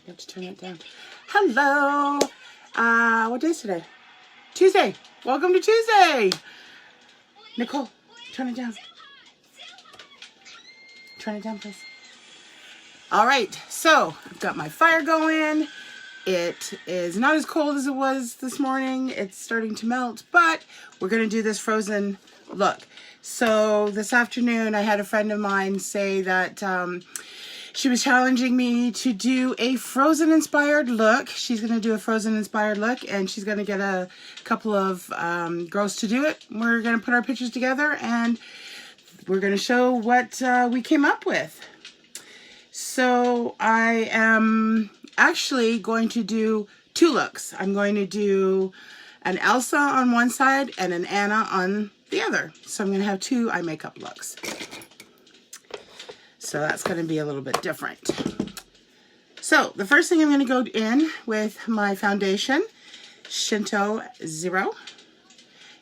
You have to turn it down. Hello. What day is today? Tuesday. Welcome to Tuesday. Nicole, turn it down. Turn it down, please. All right. So I've got my fire going. It is not as cold as it was this morning. It's starting to melt, but we're going to do this frozen look. So this afternoon, I had a friend of mine say that she was challenging me to do a Frozen inspired look. She's going to do a Frozen inspired look, and she's going to get a couple of girls to do it. We're going to put our pictures together and we're going to show what we came up with. So I am actually going to do two looks. I'm going to do an Elsa on one side and an Anna on the other. So I'm going to have two eye makeup looks. So that's going to be a little bit different. So the first thing I'm going to go in with my foundation, Shinto Zero.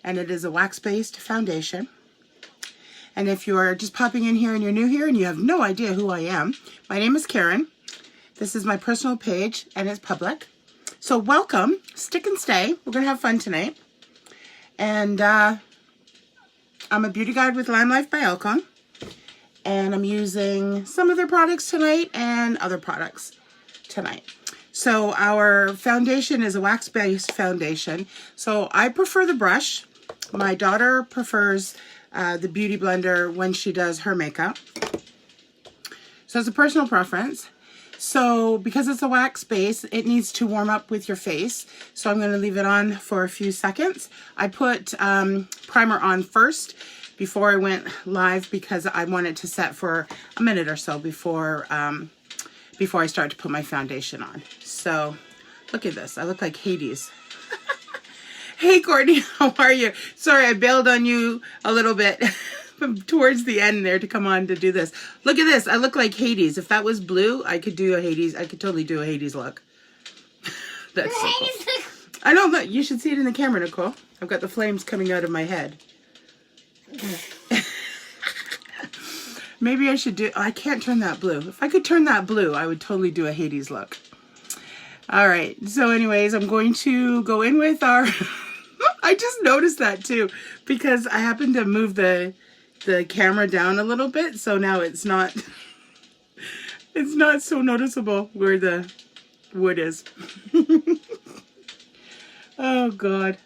And it is a wax-based foundation. And if you're just popping in here and you're new here and you have no idea who I am, my name is Karen. This is my personal page and it's public. So welcome, stick and stay. We're going to have fun tonight. And I'm a beauty guide with Lime Life by Elcon. And I'm using some of their products tonight and other products tonight. So our foundation is a wax-based foundation. So I prefer the brush. My daughter prefers the Beauty Blender when she does her makeup. So it's a personal preference. So because it's a wax base, it needs to warm up with your face. So I'm going to leave it on for a few seconds. I put primer on first before I went live because I want it to set for a minute or so before I start to put my foundation on. So look at this. I look like Hades. Hey Courtney, how are you? Sorry, I bailed on you a little bit towards the end there to come on to do this. Look at this. I look like Hades. If that was blue, I could do a Hades. I could totally do a Hades look. That's so cool. I know, look, you should see it in the camera, Nicole. I've got the flames coming out of my head. Maybe I should do, I can't turn that blue. If I could turn that blue, I would totally do a Hades look. All right. So anyways, I'm going to go in with our, I just noticed that too, because I happened to move the camera down a little bit. So now it's not so noticeable where the wood is. Oh God.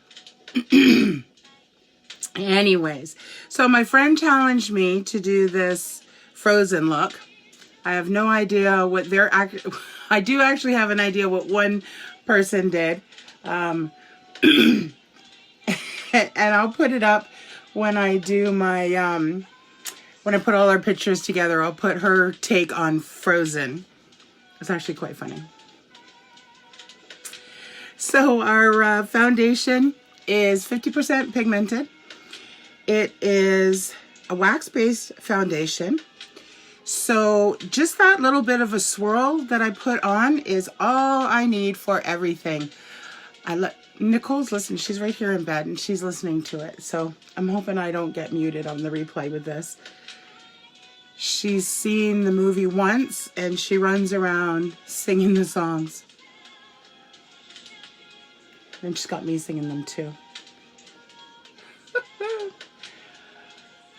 Anyways, so my friend challenged me to do this Frozen look. I have no idea what their I do actually have an idea what one person did. And I'll put it up when I do my, when I put all our pictures together, I'll put her take on Frozen. It's actually quite funny. So our foundation is 50% pigmented. It is a wax-based foundation. So just that little bit of a swirl that I put on is all I need for everything. Nicole's listening. She's right here in bed and she's listening to it. So I'm hoping I don't get muted on the replay with this. She's seen the movie once and she runs around singing the songs. And she's got me singing them too.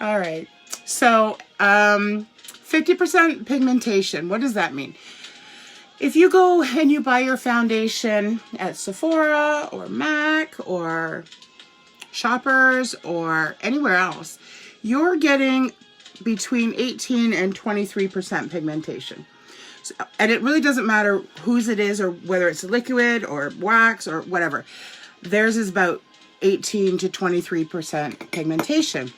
All right. So, 50% pigmentation. What does that mean? If you go and you buy your foundation at Sephora or MAC or Shoppers or anywhere else, you're getting between 18 and 23% pigmentation. So, and it really doesn't matter whose it is or whether it's liquid or wax or whatever. Theirs is about 18 to 23% pigmentation.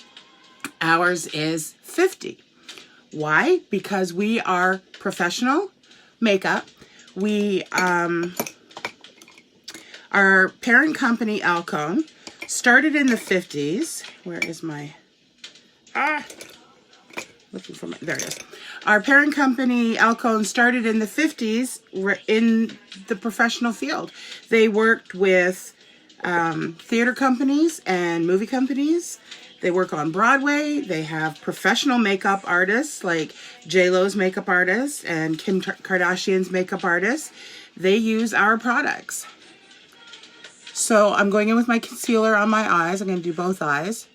Ours is 50. Why? Because we are professional makeup. We, our parent company, Elcon, started in the 50s. Where is my, looking for my, there it is. Our parent company, Elcon, started in the 50s in the professional field. They worked with theater companies and movie companies They work on Broadway. They have professional makeup artists like J-Lo's makeup artist and Kim Kardashian's makeup artist. They use our products. So I'm going in with my concealer on my eyes. I'm going to do both eyes.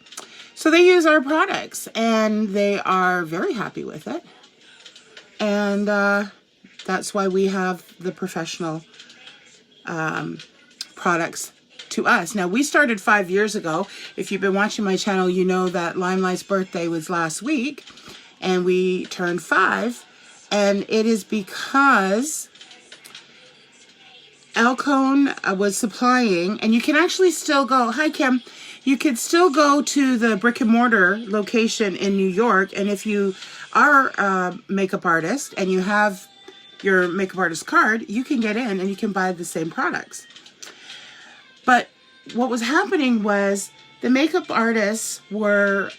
So they use our products and they are very happy with it. And that's why we have the professional products to us. Now, we started 5 years ago. If you've been watching my channel, you know that Limelight's birthday was last week and we turned 5. And it is because Alcone was supplying, and you can actually still go, hi Kim, you could still go to the brick and mortar location in New York, and if you are a makeup artist and you have your makeup artist card, you can get in and you can buy the same products. But what was happening was the makeup artists were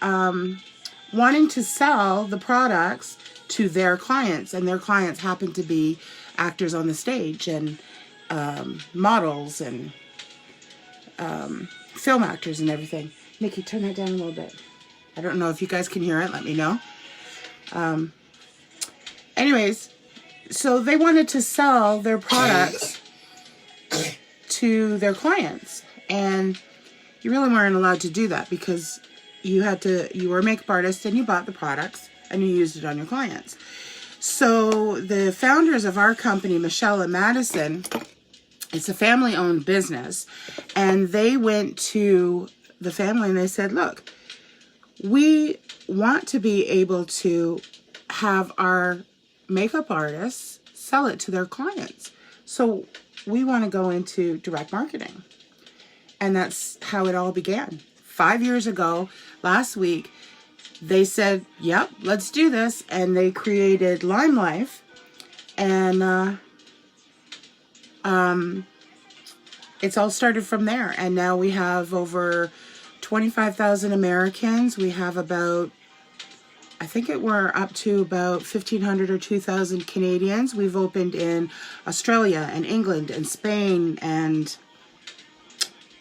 wanting to sell the products to their clients, and their clients happened to be actors on the stage and models and film actors and everything. Nikki, turn that down a little bit. I don't know if you guys can hear it. Let me know. Anyways, so they wanted to sell their products to their clients, and you really weren't allowed to do that because you were a makeup artist and you bought the products and you used it on your clients. So the founders of our company, Michelle and Madison, it's a family-owned business, and they went to the family and they said, look, we want to be able to have our makeup artists sell it to their clients. So we want to go into direct marketing. And that's how it all began. 5 years ago, last week, they said, yep, let's do this. And they created Lime Life. And it's all started from there. And now we have over 25,000 Americans. We have about, I think we're up to about 1,500 or 2,000 Canadians. We've opened in Australia and England and Spain and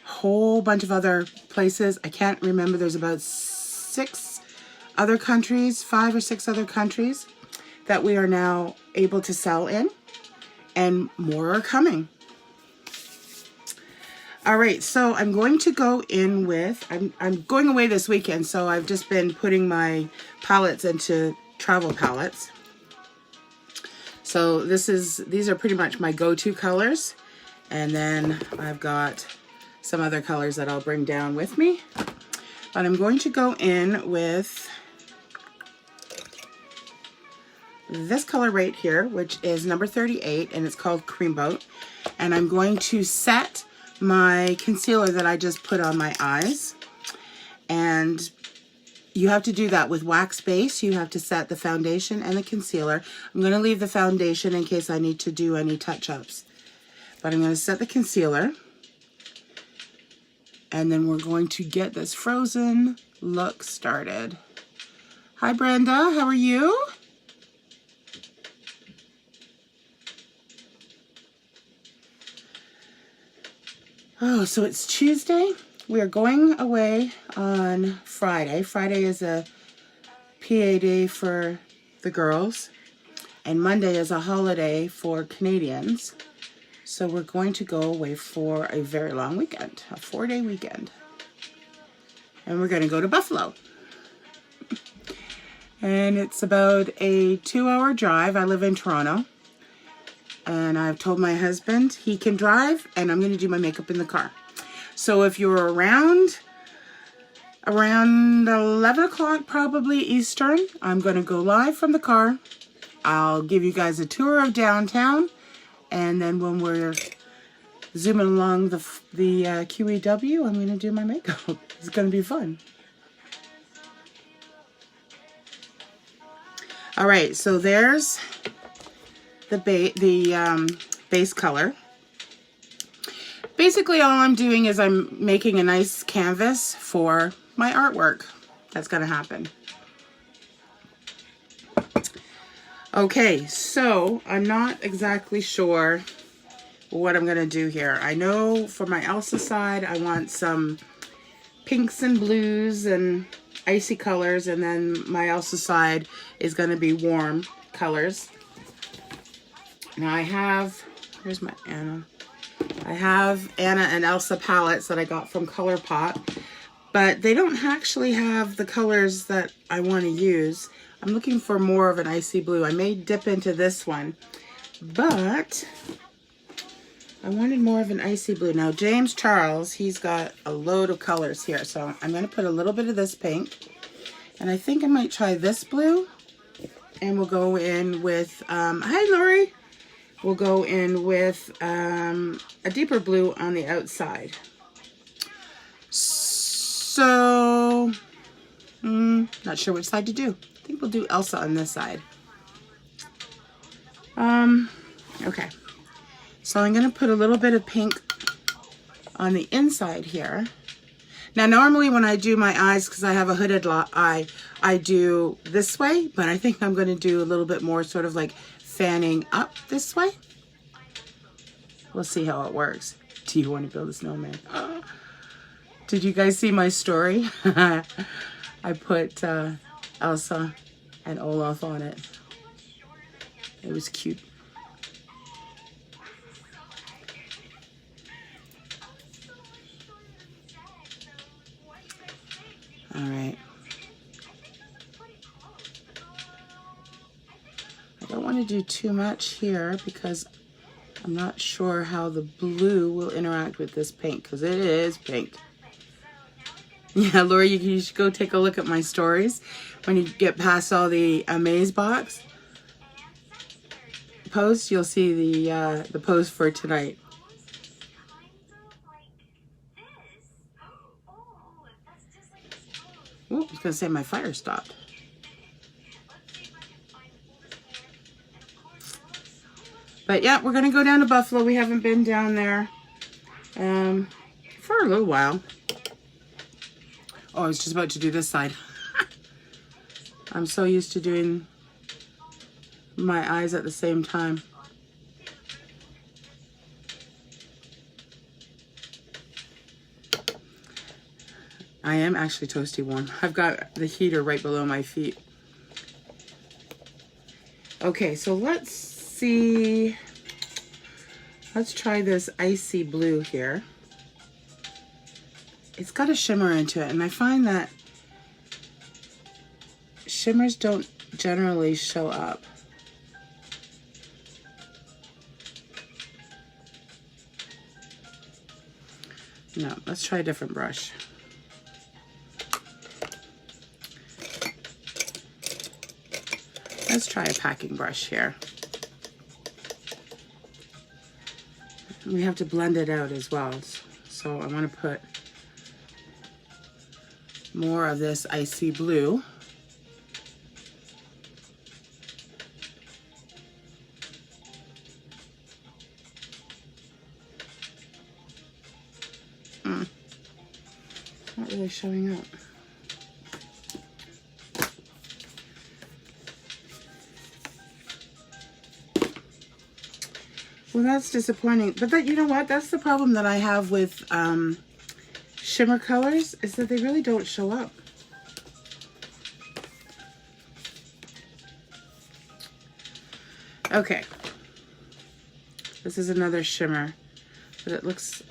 a whole bunch of other places. I can't remember. There's about 6 other countries, 5 or 6 other countries that we are now able to sell in, and more are coming. All right, so I'm going to go in with, I'm going away this weekend, so I've just been putting my palettes into travel palettes. So these are pretty much my go-to colors, and then I've got some other colors that I'll bring down with me. But I'm going to go in with this color right here, which is number 38, and it's called Cream Boat. And I'm going to set my concealer that I just put on my eyes, and you have to do that with wax base. You have to set the foundation and the concealer. I'm going to leave the foundation in case I need to do any touch-ups, but I'm going to set the concealer, and then we're going to get this frozen look started. Hi Brenda, how are you? Oh, so it's Tuesday. We are going away on Friday. Friday is a PA day for the girls, and Monday is a holiday for Canadians. So we're going to go away for a very long weekend, a 4-day weekend. And we're going to go to Buffalo. And it's about a 2-hour drive. I live in Toronto. And I've told my husband he can drive, and I'm going to do my makeup in the car. So if you're around 11 o'clock probably Eastern, I'm going to go live from the car. I'll give you guys a tour of downtown, and then when we're zooming along the QEW, I'm going to do my makeup. It's going to be fun. All right, so there's the base color. Basically all I'm doing is I'm making a nice canvas for my artwork that's going to happen. Okay, so I'm not exactly sure what I'm going to do here. I know for my Elsa side I want some pinks and blues and icy colors, and then my Elsa side is going to be warm colors. Now I have, here's my Anna. I have Anna and Elsa palettes that I got from ColourPop, but they don't actually have the colors that I want to use. I'm looking for more of an icy blue. I may dip into this one, but I wanted more of an icy blue. Now James Charles, he's got a load of colors here, so I'm going to put a little bit of this pink, and I think I might try this blue, and we'll go in with, hi Lori, we'll go in with a deeper blue on the outside. So, not sure which side to do. I think we'll do Elsa on this side. Okay. So I'm going to put a little bit of pink on the inside here. Now, normally when I do my eyes, because I have a hooded eye, I do this way, but I think I'm going to do a little bit more sort of like fanning up this way. We'll see how it works. Do you want to build a snowman? Did you guys see my story? I put Elsa and Olaf on it. It was cute. All right. I don't want to do too much here because I'm not sure how the blue will interact with this pink, because it is pink. Yeah, Lori, you should go take a look at my stories when you get past all the Amaze box posts. You'll see the post for tonight. Oh, I was gonna say my fire stopped. But yeah, we're gonna go down to Buffalo. We haven't been down there for a little while. Oh, I was just about to do this side. I'm so used to doing my eyes at the same time. I am actually toasty warm. I've got the heater right below my feet. Okay, so let's see. Let's try this icy blue here. It's got a shimmer into it, and I find that shimmers don't generally show up. No, let's try a different brush. Let's try a packing brush here. We have to blend it out as well. So I want to put more of this icy blue. Not really showing up. Well, that's disappointing. But that, you know what? That's the problem that I have with shimmer colors, is that they really don't show up. Okay. This is another shimmer, but it looks...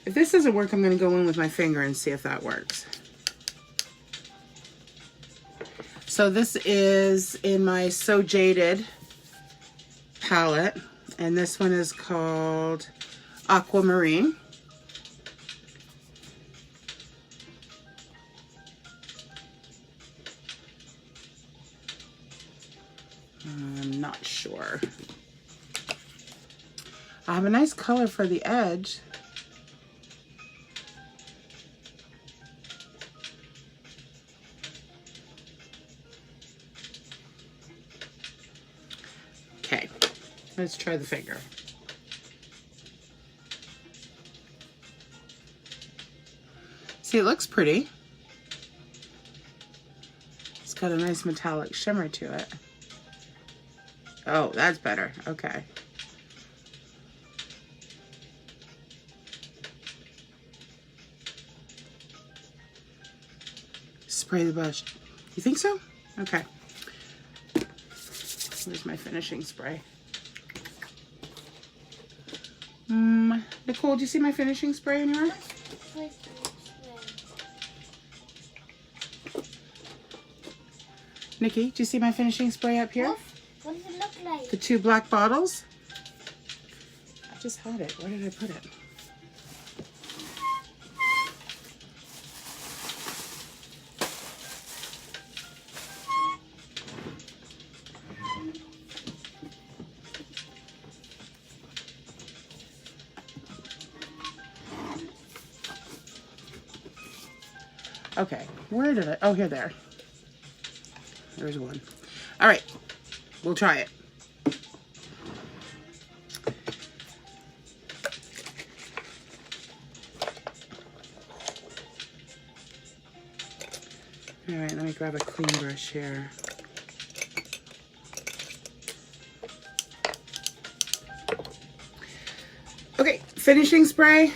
If this doesn't work, I'm going to go in with my finger and see if that works. So this is in my So Jaded palette, and this one is called Aquamarine. I'm not sure. I have a nice color for the edge. Okay, let's try the finger. See, it looks pretty. It's got a nice metallic shimmer to it. Oh, that's better. Okay. spray the brush. You think so? Okay. Where's my finishing spray? Nicole, do you see my finishing spray anywhere? Nikki, do you see my finishing spray up here? What does it look like? The 2 black bottles? I just had it. Where did I put it? Okay, where did I? Oh, here, there. There's one. All right, we'll try it. All right, let me grab a clean brush here. Okay, finishing spray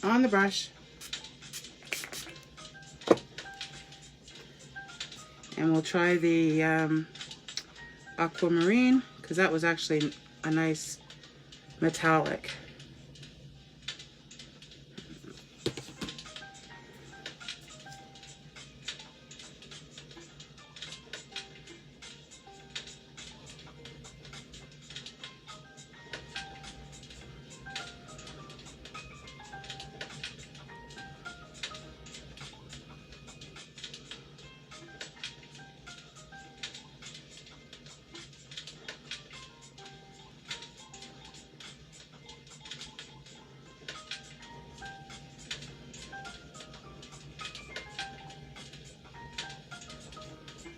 on the brush. And we'll try the aquamarine, because that was actually a nice metallic.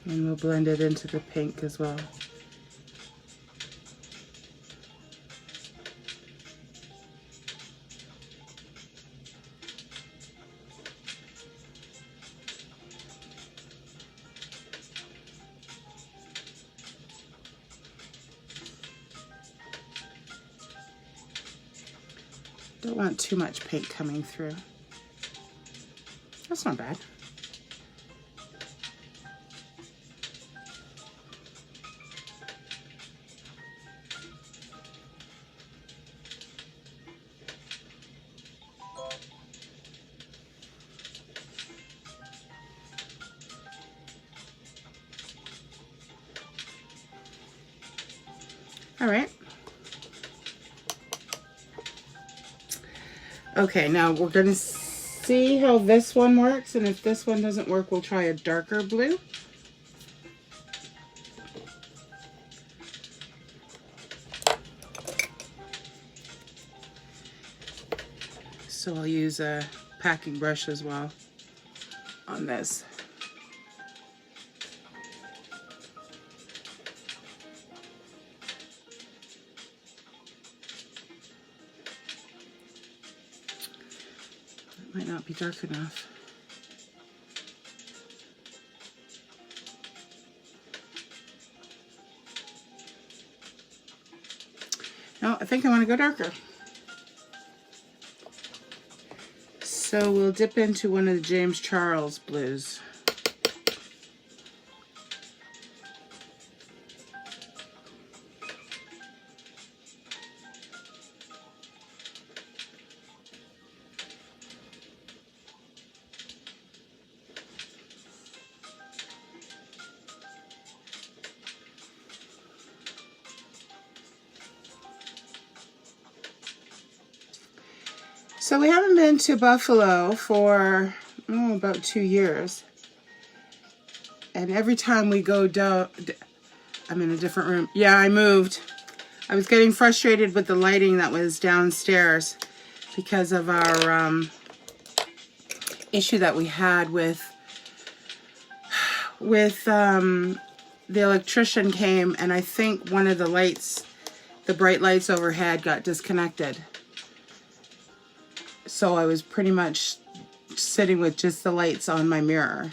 And we'll blend it into the pink as well. Don't want too much pink coming through. That's not bad. All right. Okay, now we're going to see how this one works, and if this one doesn't work, we'll try a darker blue. So I'll use a packing brush as well on this. Might not be dark enough. No, I think I want to go darker. So we'll dip into one of the James Charles blues. So we haven't been to Buffalo for about 2 years. And every time we go down, I'm in a different room. Yeah, I moved. I was getting frustrated with the lighting that was downstairs because of our issue that we had with the electrician came, and I think one of the lights, the bright lights overhead, got disconnected. So I was pretty much sitting with just the lights on my mirror.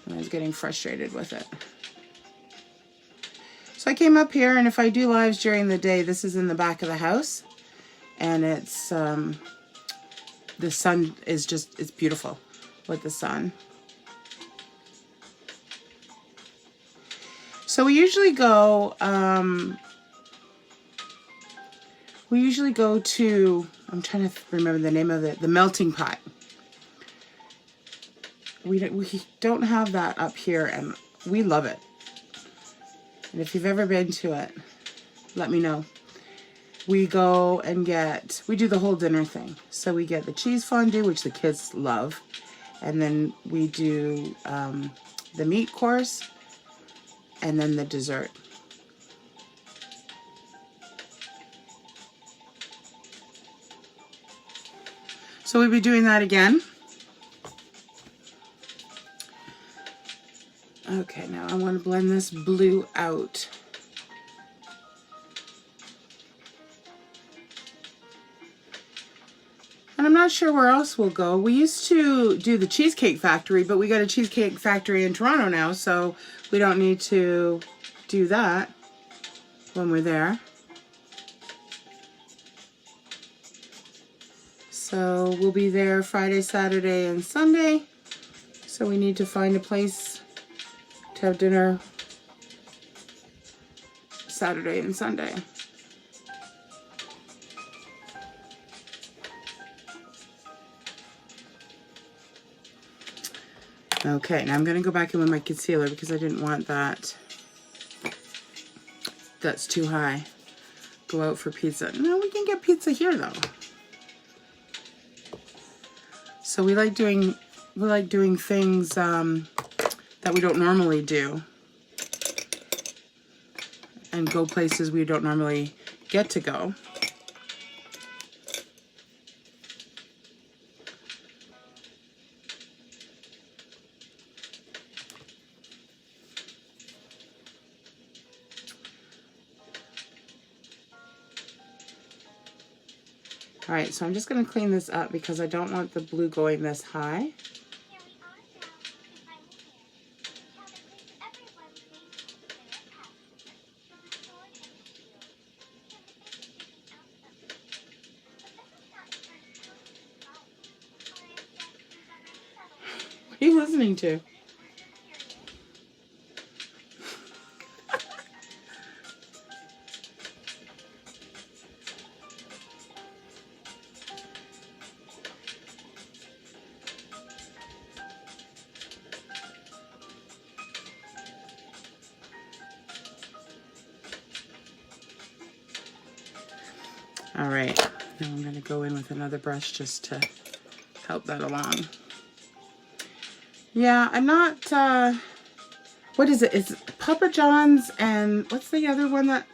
And I was getting frustrated with it. So I came up here, and if I do lives during the day, this is in the back of the house. And it's, the sun is just, it's beautiful. with the sun. So we usually go to, I'm trying to remember the name of it, the melting pot. We don't have that up here, and we love it. And if you've ever been to it, let me know. We go and we do the whole dinner thing. So we get the cheese fondue, which the kids love. And then we do the meat course, and then the dessert. So we'll be doing that again. Okay, now I want to blend this blue out. And I'm not sure where else we'll go. We used to do the Cheesecake Factory, but we got a Cheesecake Factory in Toronto now, so we don't need to do that when we're there. So we'll be there Friday, Saturday, and Sunday. So we need to find a place to have dinner Saturday and Sunday. Okay, now I'm going to go back in with my concealer because I didn't want that. That's too high. Go out for pizza. No, we can get pizza here though. So we like doing things that we don't normally do, and go places we don't normally get to go. All right, so I'm just going to clean this up because I don't want the blue going this high. What are you listening to? All right, now I'm going to go in with another brush just to help that along. Yeah, I'm not, what is it? It's Papa John's, and what's the other one that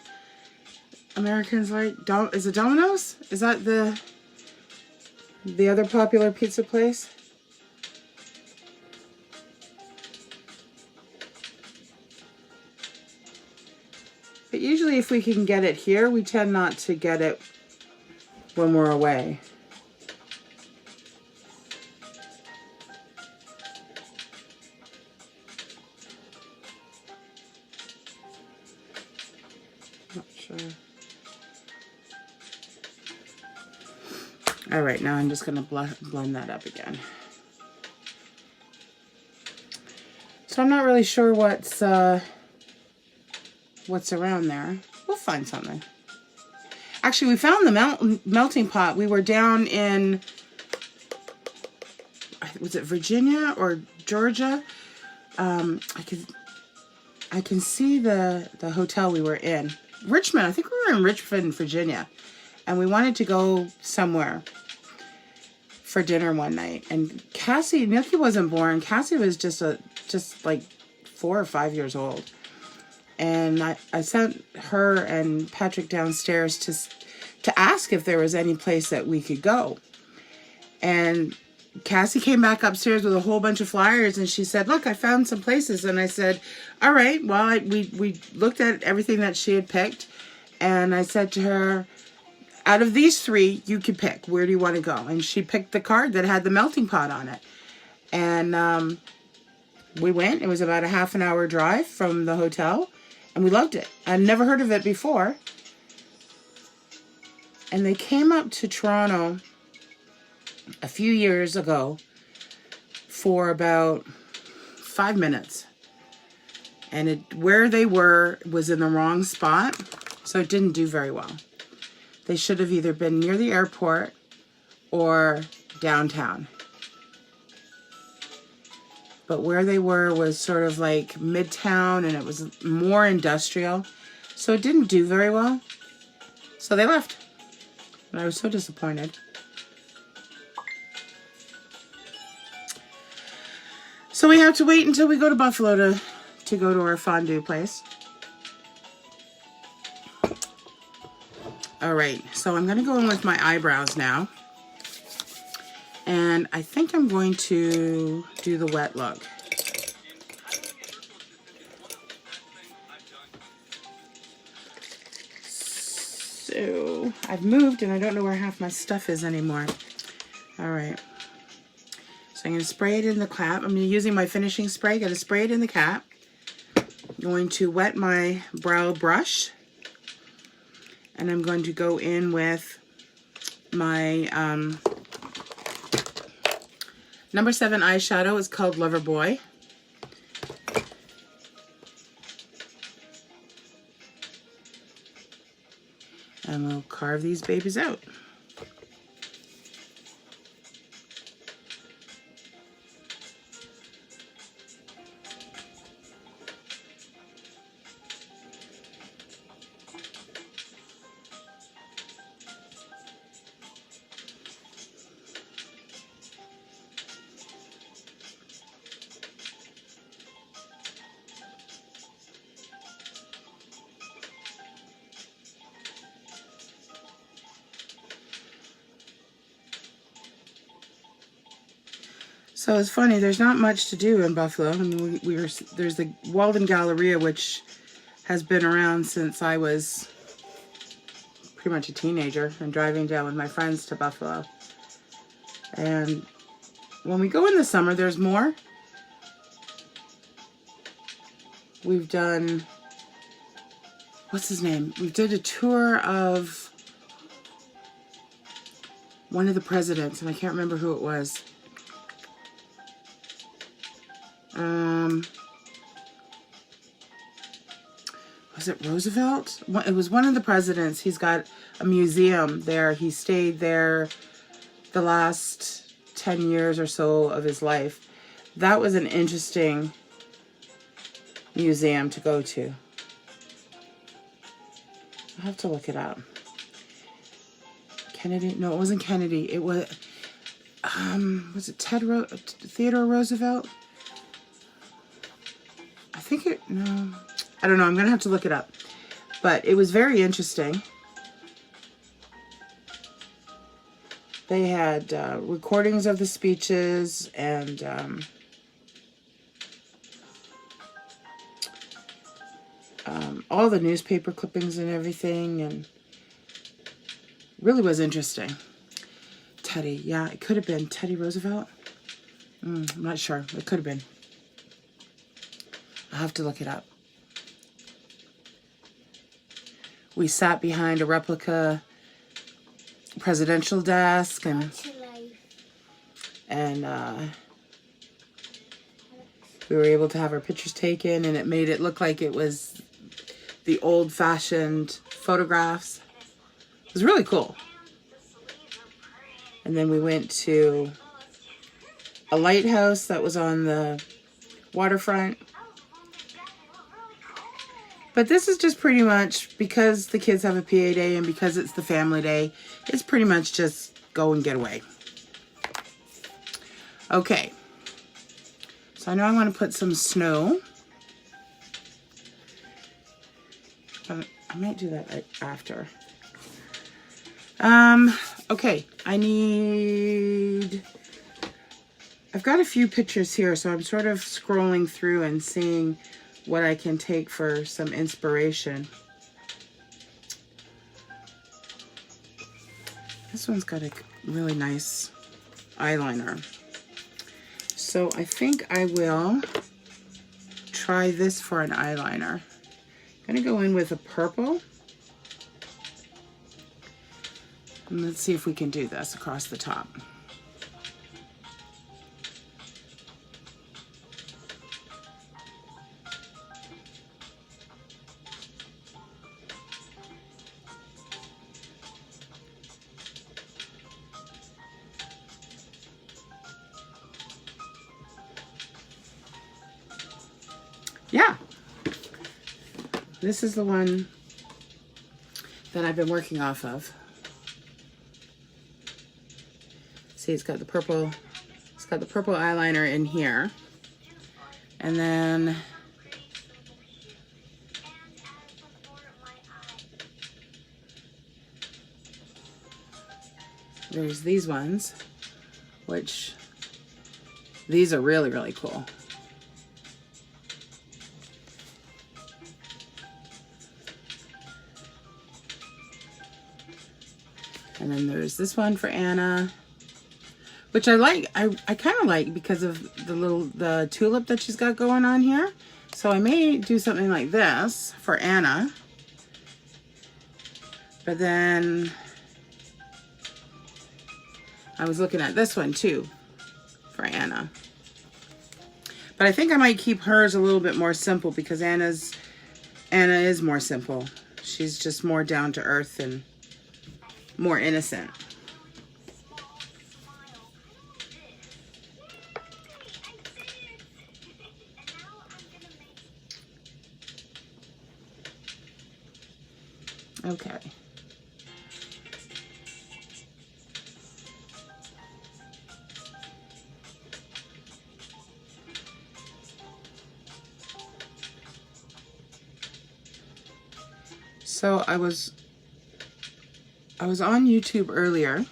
Americans like? Is it Domino's? Is that the other popular pizza place? But usually if we can get it here, we tend not to get it when we're away. Not sure. All right, now I'm just going to blend that up again. So I'm not really sure what's around there. We'll find something. Actually, we found the melting pot. We were down in, was it Virginia or Georgia? I can see the hotel we were in. Richmond, I think we were in Richmond, Virginia. And we wanted to go somewhere for dinner one night. And Cassie, Milky wasn't born. Cassie was just like 4 or 5 years old. And I sent her and Patrick downstairs to ask if there was any place that we could go. And Cassie came back upstairs with a whole bunch of flyers, and she said, look, I found some places. And I said, all right, well, we looked at everything that she had picked, and I said to her, out of these 3, you could pick. Where do you want to go? And she picked the card that had the melting pot on it. And we went. It was about a half-an-hour drive from the hotel, and we loved it. I'd never heard of it before. And they came up to Toronto a few years ago for about 5 minutes. And where they were was in the wrong spot, so it didn't do very well. They should have either been near the airport or downtown. But where they were was sort of like midtown, and it was more industrial. So it didn't do very well. So they left. And I was so disappointed. So we have to wait until we go to Buffalo to go to our fondue place. All right, so I'm gonna go in with my eyebrows now. And I think I'm going to do the wet look. So I've moved and I don't know where half my stuff is anymore. All right. So I'm going to spray it in the cap. I'm using my finishing spray. Going to spray it in the cap. I'm going to wet my brow brush. And I'm going to go in with my number 7 eyeshadow. It's called Loverboy. And we'll carve these babies out. So it's funny, there's not much to do in Buffalo. I mean, there's the Walden Galleria, which has been around since I was pretty much a teenager and driving down with my friends to Buffalo. And when we go in the summer, there's more. We've done, what's his name? We did a tour of one of the presidents, and I can't remember who it was. Was it Roosevelt? It was one of the presidents. He's got a museum there. He stayed there the last 10 years or so of his life. That was an interesting museum to go to. I'll have to look it up. Kennedy? No, it wasn't Kennedy. It was it Theodore Roosevelt? I think no. I don't know. I'm going to have to look it up. But it was very interesting. They had recordings of the speeches and all the newspaper clippings and everything, and really was interesting. Teddy, yeah, it could have been Teddy Roosevelt. I'm not sure. It could have been. I'll have to look it up. We sat behind a replica presidential desk, and we were able to have our pictures taken, and it made it look like it was the old-fashioned photographs. It was really cool. And then we went to a lighthouse that was on the waterfront. But this is just pretty much, because the kids have a PA day and because it's the family day, it's pretty much just go and get away. Okay. So I know I want to put some snow. But I might do that right after. Okay. I've got a few pictures here, so I'm sort of scrolling through and seeing what I can take for some inspiration. This one's got a really nice eyeliner. So I think I will try this for an eyeliner. I'm going to go in with a purple. And let's see if we can do this across the top. yeah, this is the one that I've been working off of. See, it's got the purple eyeliner in here. And then there's these ones, which these are really, really cool. And then there's this one for Anna, which I like. I kind of like because of the tulip that she's got going on here. So I may do something like this for Anna. But then I was looking at this one too for Anna. But I think I might keep hers a little bit more simple because Anna is more simple. She's just more down to earth and more innocent. Okay. So I was on YouTube earlier,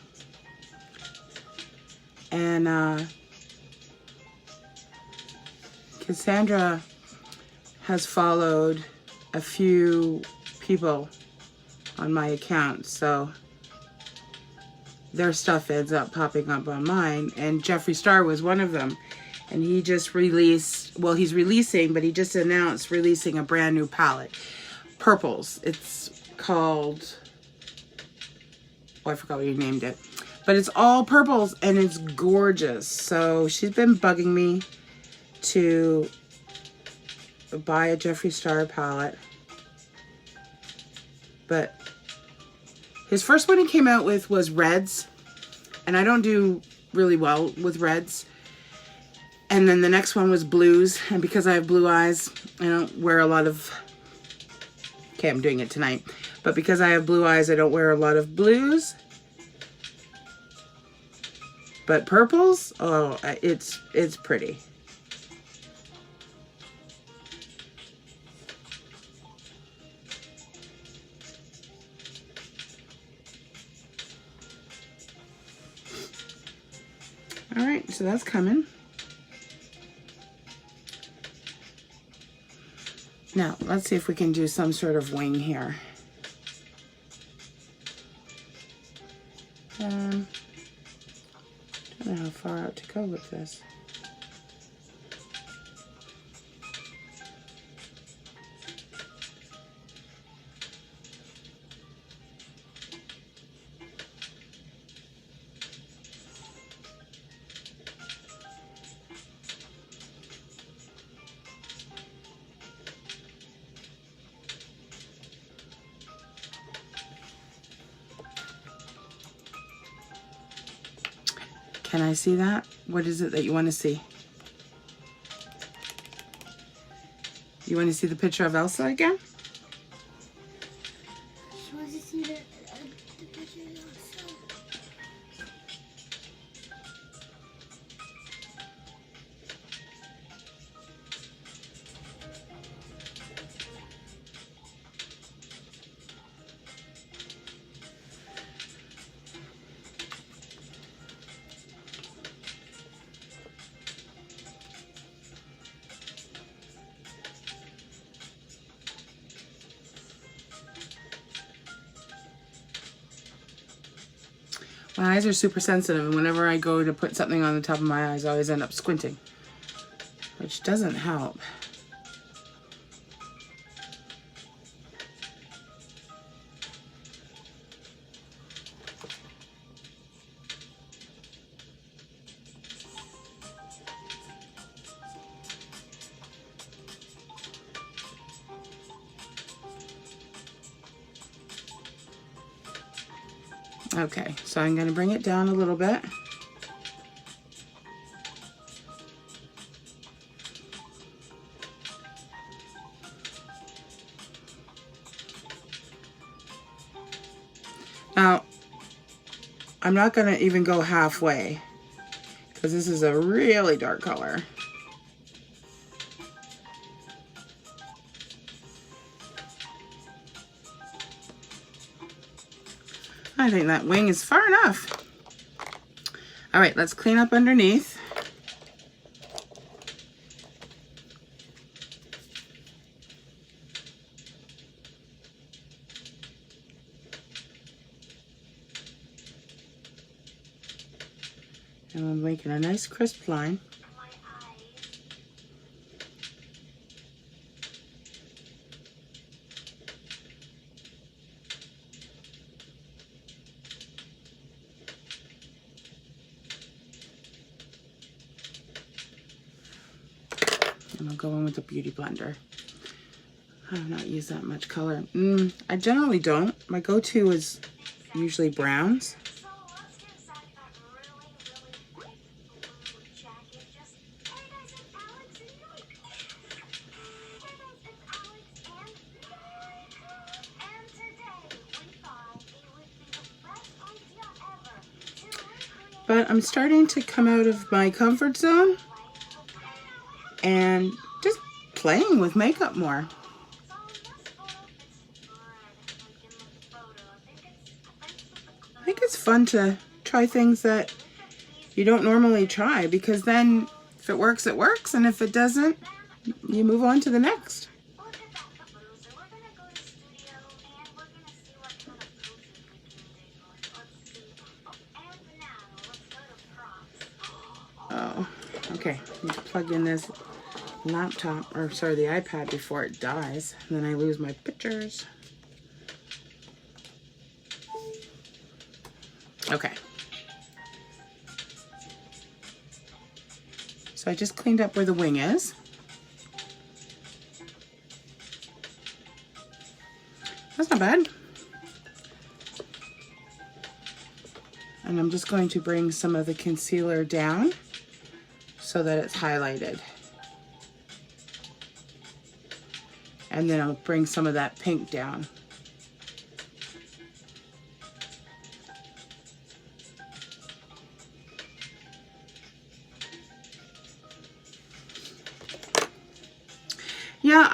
and Cassandra has followed a few people on my account, so their stuff ends up popping up on mine, and Jeffree Star was one of them. And he just released, well, he's releasing, but he just announced releasing a brand new palette. Purples. It's called, oh, I forgot what he named it. But it's all purples, and it's gorgeous. So she's been bugging me to buy a Jeffree Star palette. But his first one he came out with was reds. And I don't do really well with reds. And then the next one was blues. And because I have blue eyes, I don't wear a lot of... Okay, I'm doing it tonight. But because I have blue eyes, I don't wear a lot of blues. But purples, oh, it's pretty. All right, so that's coming. Now, let's see if we can do some sort of wing here. I don't know how far out to go with this. Can I see that? What is it that you want to see? You want to see the picture of Elsa again? She wants to see the picture of Elsa. My eyes are super sensitive, and whenever I go to put something on the top of my eyes, I always end up squinting, which doesn't help. Okay, so I'm going to bring it down a little bit. Now, I'm not going to even go halfway because this is a really dark color. I think that wing is far enough. All right, let's clean up underneath. And I'm making a nice crisp line. And I'll go in with the Beauty Blender. I have not used that much color. I generally don't. My go-to is usually browns. But I'm starting to come out of my comfort zone and just playing with makeup more. I think it's fun to try things that you don't normally try, because then if it works, it works, and if it doesn't, you move on to the next. Oh, okay. Need to plug in this laptop, or sorry, the iPad before it dies, and then I lose my pictures. Okay. So I just cleaned up where the wing is. That's not bad. And I'm just going to bring some of the concealer down so that it's highlighted. And then I'll bring some of that pink down. Yeah,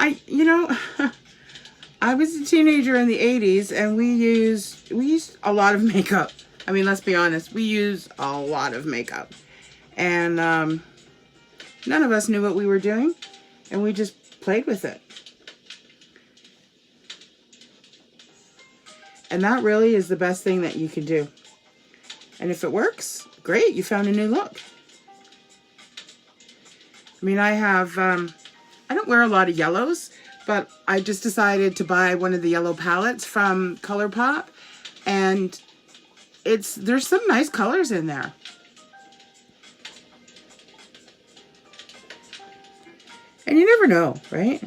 I was a teenager in the 80s, and we used a lot of makeup. I mean, let's be honest, we used a lot of makeup. And none of us knew what we were doing, and we just played with it. And that really is the best thing that you can do. And if it works, great, you found a new look. I mean, I don't wear a lot of yellows, but I just decided to buy one of the yellow palettes from ColourPop, and there's some nice colors in there. And you never know, right?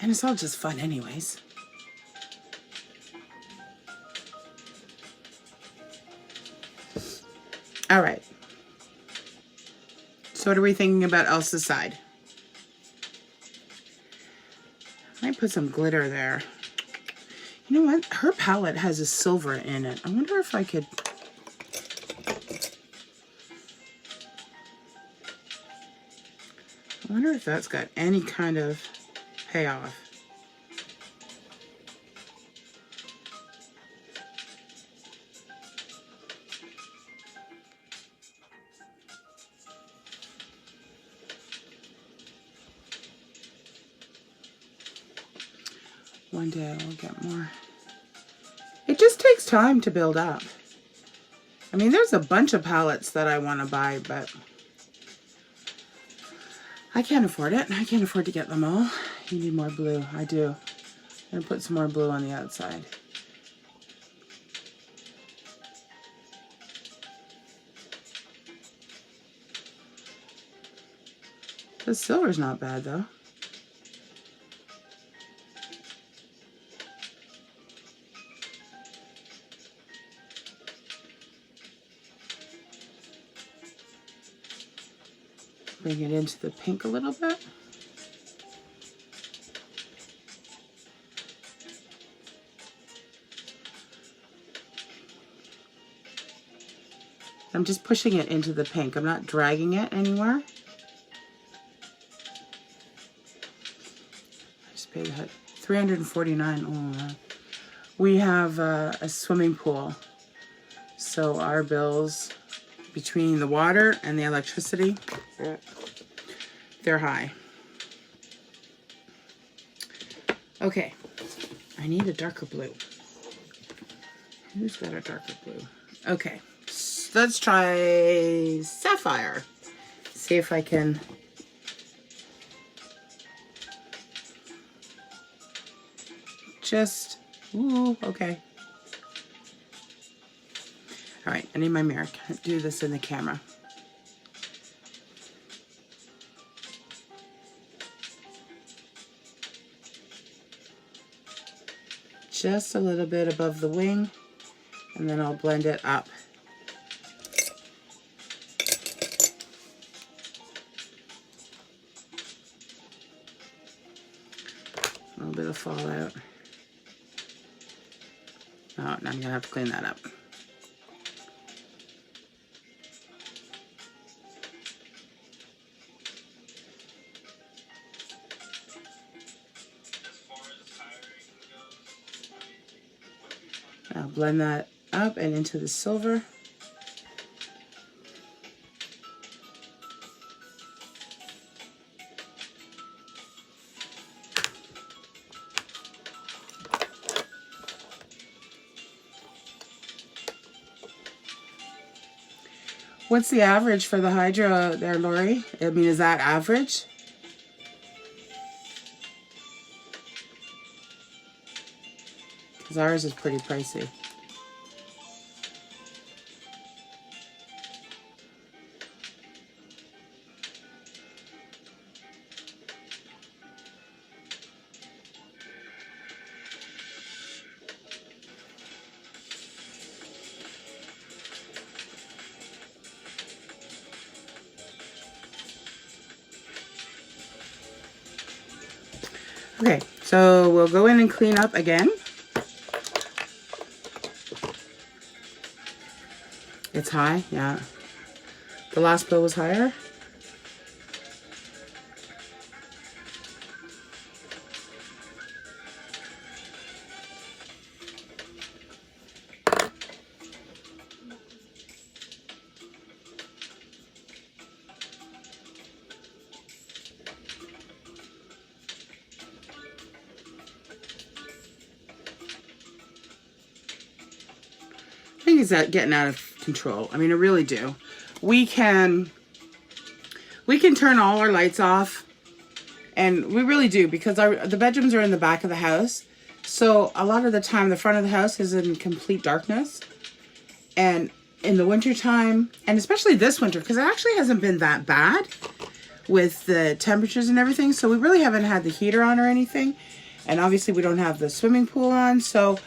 And it's all just fun anyways. All right. So what are we thinking about Elsa's side? I might put some glitter there. You know what? Her palette has a silver in it. I wonder if I could... I wonder if that's got any kind of payoff. One day I will get more. It just takes time to build up. I mean, there's a bunch of palettes that I want to buy, but I can't afford it. I can't afford to get them all. You need more blue. I do. I'm going to put some more blue on the outside. The silver's not bad, though. Bring it into the pink a little bit. I'm just pushing it into the pink. I'm not dragging it anywhere. I just paid that $349. Oh, wow. We have a swimming pool, so our bills between the water and the electricity, they're high. Okay, I need a darker blue. Who's got a darker blue? Okay, so let's try sapphire. See if I can. Just, ooh, okay. All right, I need my mirror. Can't do this in the camera. Just a little bit above the wing, and then I'll blend it up. A little bit of fallout. Oh, now I'm gonna have to clean that up. I'll blend that up and into the silver. What's the average for the hydro there, Lori? I mean, is that average? Because ours is pretty pricey. Okay, so we'll go in and clean up again. It's high, yeah. The last bill was higher. I think it's getting out of control. I mean, I really do. We can turn all our lights off, and we really do, because the bedrooms are in the back of the house. So a lot of the time, the front of the house is in complete darkness. And in the winter time, and especially this winter, because it actually hasn't been that bad with the temperatures and everything. So we really haven't had the heater on or anything. And obviously we don't have the swimming pool on. So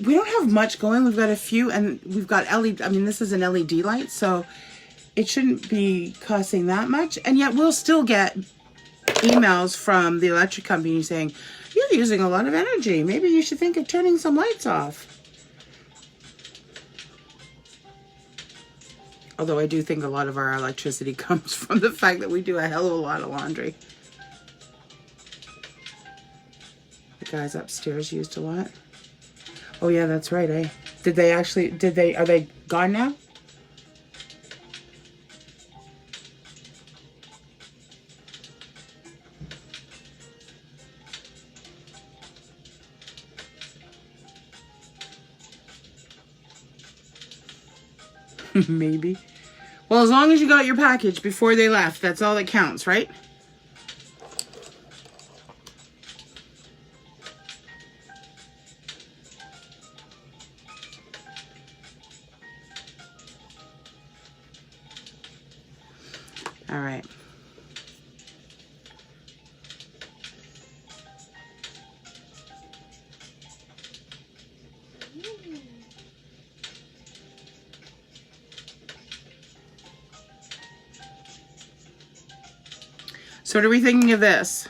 we don't have much going. We've got a few, and we've got LED. I mean, this is an LED light, so it shouldn't be costing that much. And yet we'll still get emails from the electric company saying, you're using a lot of energy. Maybe you should think of turning some lights off. Although I do think a lot of our electricity comes from the fact that we do a hell of a lot of laundry. The guys upstairs used a lot. Oh yeah, that's right, eh? Are they gone now? Maybe. Well, as long as you got your package before they left, that's all that counts, right? All right. So what are we thinking of this?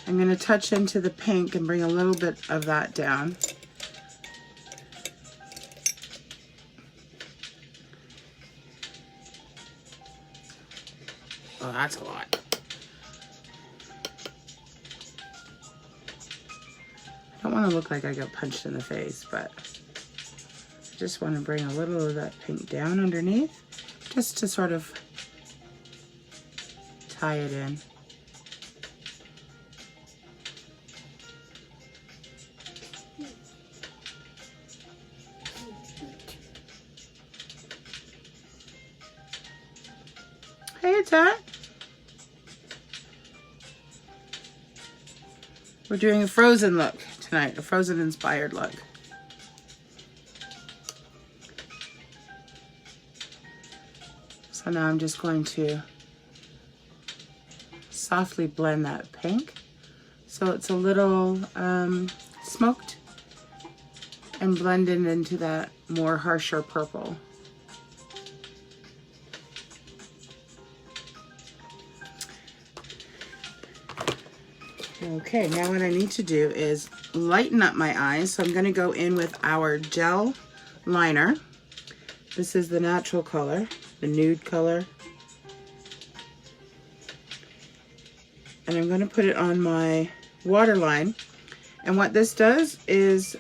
I'm going to touch into the pink and bring a little bit of that down. that's a lot. I don't want to look like I got punched in the face, but I just want to bring a little of that pink down underneath, just to sort of tie it in. Hey, it's Tat. We're doing a Frozen look tonight, a Frozen inspired look. So now I'm just going to softly blend that pink so it's a little smoked and blended into that more harsher purple. Okay, now what I need to do is lighten up my eyes. So I'm going to go in with our gel liner. This is the natural color, the nude color. And I'm going to put it on my waterline. And what this does is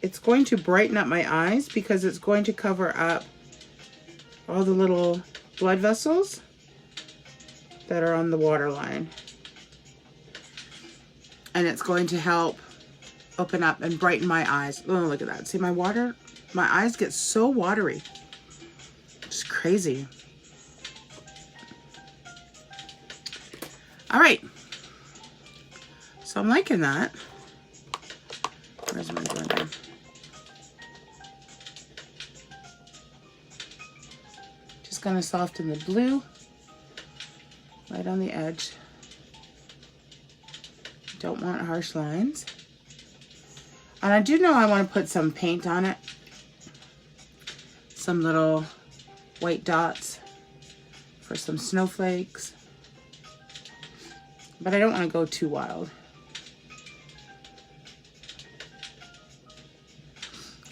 it's going to brighten up my eyes because it's going to cover up all the little blood vessels that are on the waterline. And it's going to help open up and brighten my eyes. Oh, look at that. See, my eyes get so watery. It's crazy. All right. So I'm liking that. Where's my blender? Just gonna soften the blue right on the edge. Don't want harsh lines. And I do know I want to put some paint on it. Some little white dots for some snowflakes. But I don't want to go too wild.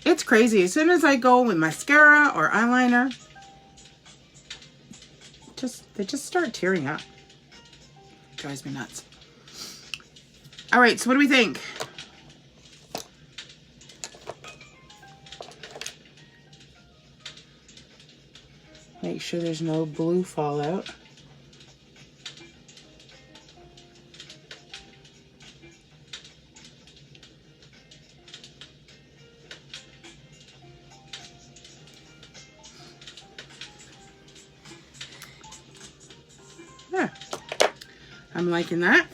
It's crazy. As soon as I go with mascara or eyeliner, they just start tearing up. It drives me nuts. All right, so what do we think? Make sure there's no blue fallout. Yeah, I'm liking that.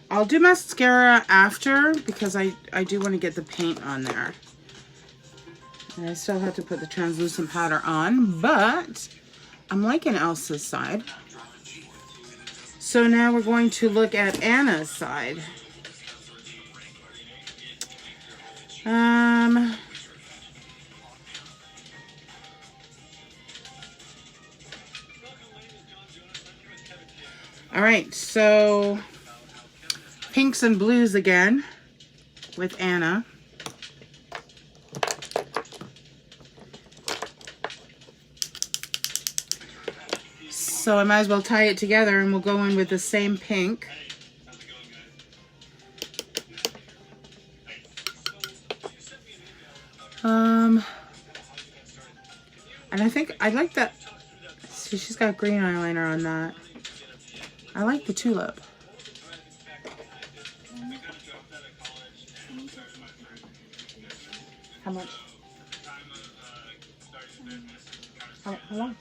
I'll do mascara after because I do want to get the paint on there. And I still have to put the translucent powder on, but I'm liking Elsa's side. So now we're going to look at Anna's side. All right, so pinks and blues again with Anna. So I might as well tie it together and we'll go in with the same pink. And I think I like that. See, she's got green eyeliner on that. I like the tulip. How much? How long?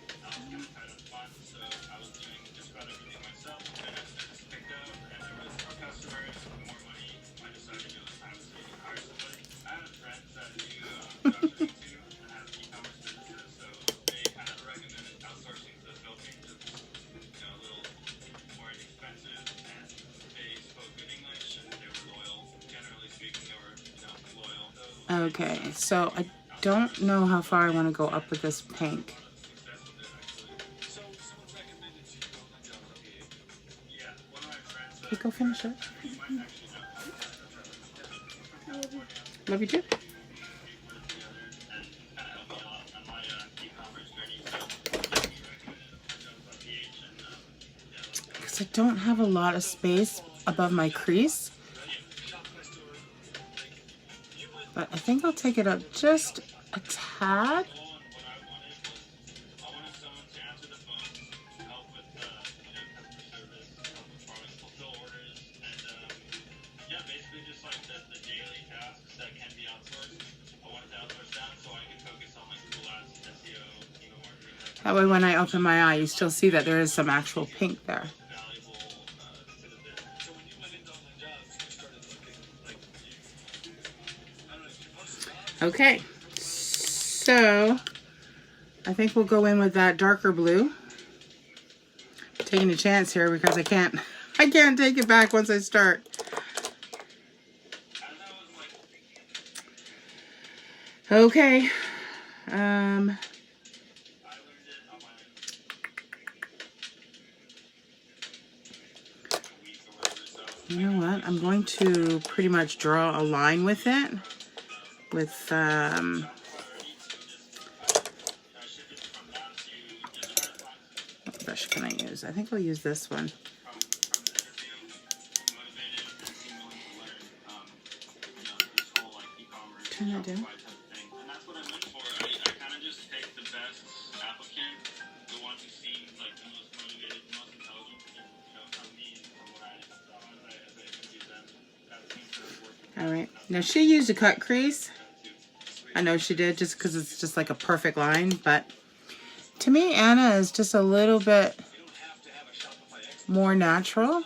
Okay, so I don't know how far I want to go up with this pink. Okay, go finish it. Love you too. because I don't have a lot of space above my crease. But I think I'll take it up just a tad. That way when I open my eye, you still see that there is some actual pink there. Okay, so I think we'll go in with that darker blue. Taking a chance here because I can't take it back once I start. Okay. You know what? I'm going to pretty much draw a line with it. What brush can I use? I think I'll use this one. Turn that down. All right, now she used a cut crease. I know she did, just because it's just like a perfect line, but to me, Anna is just a little bit more natural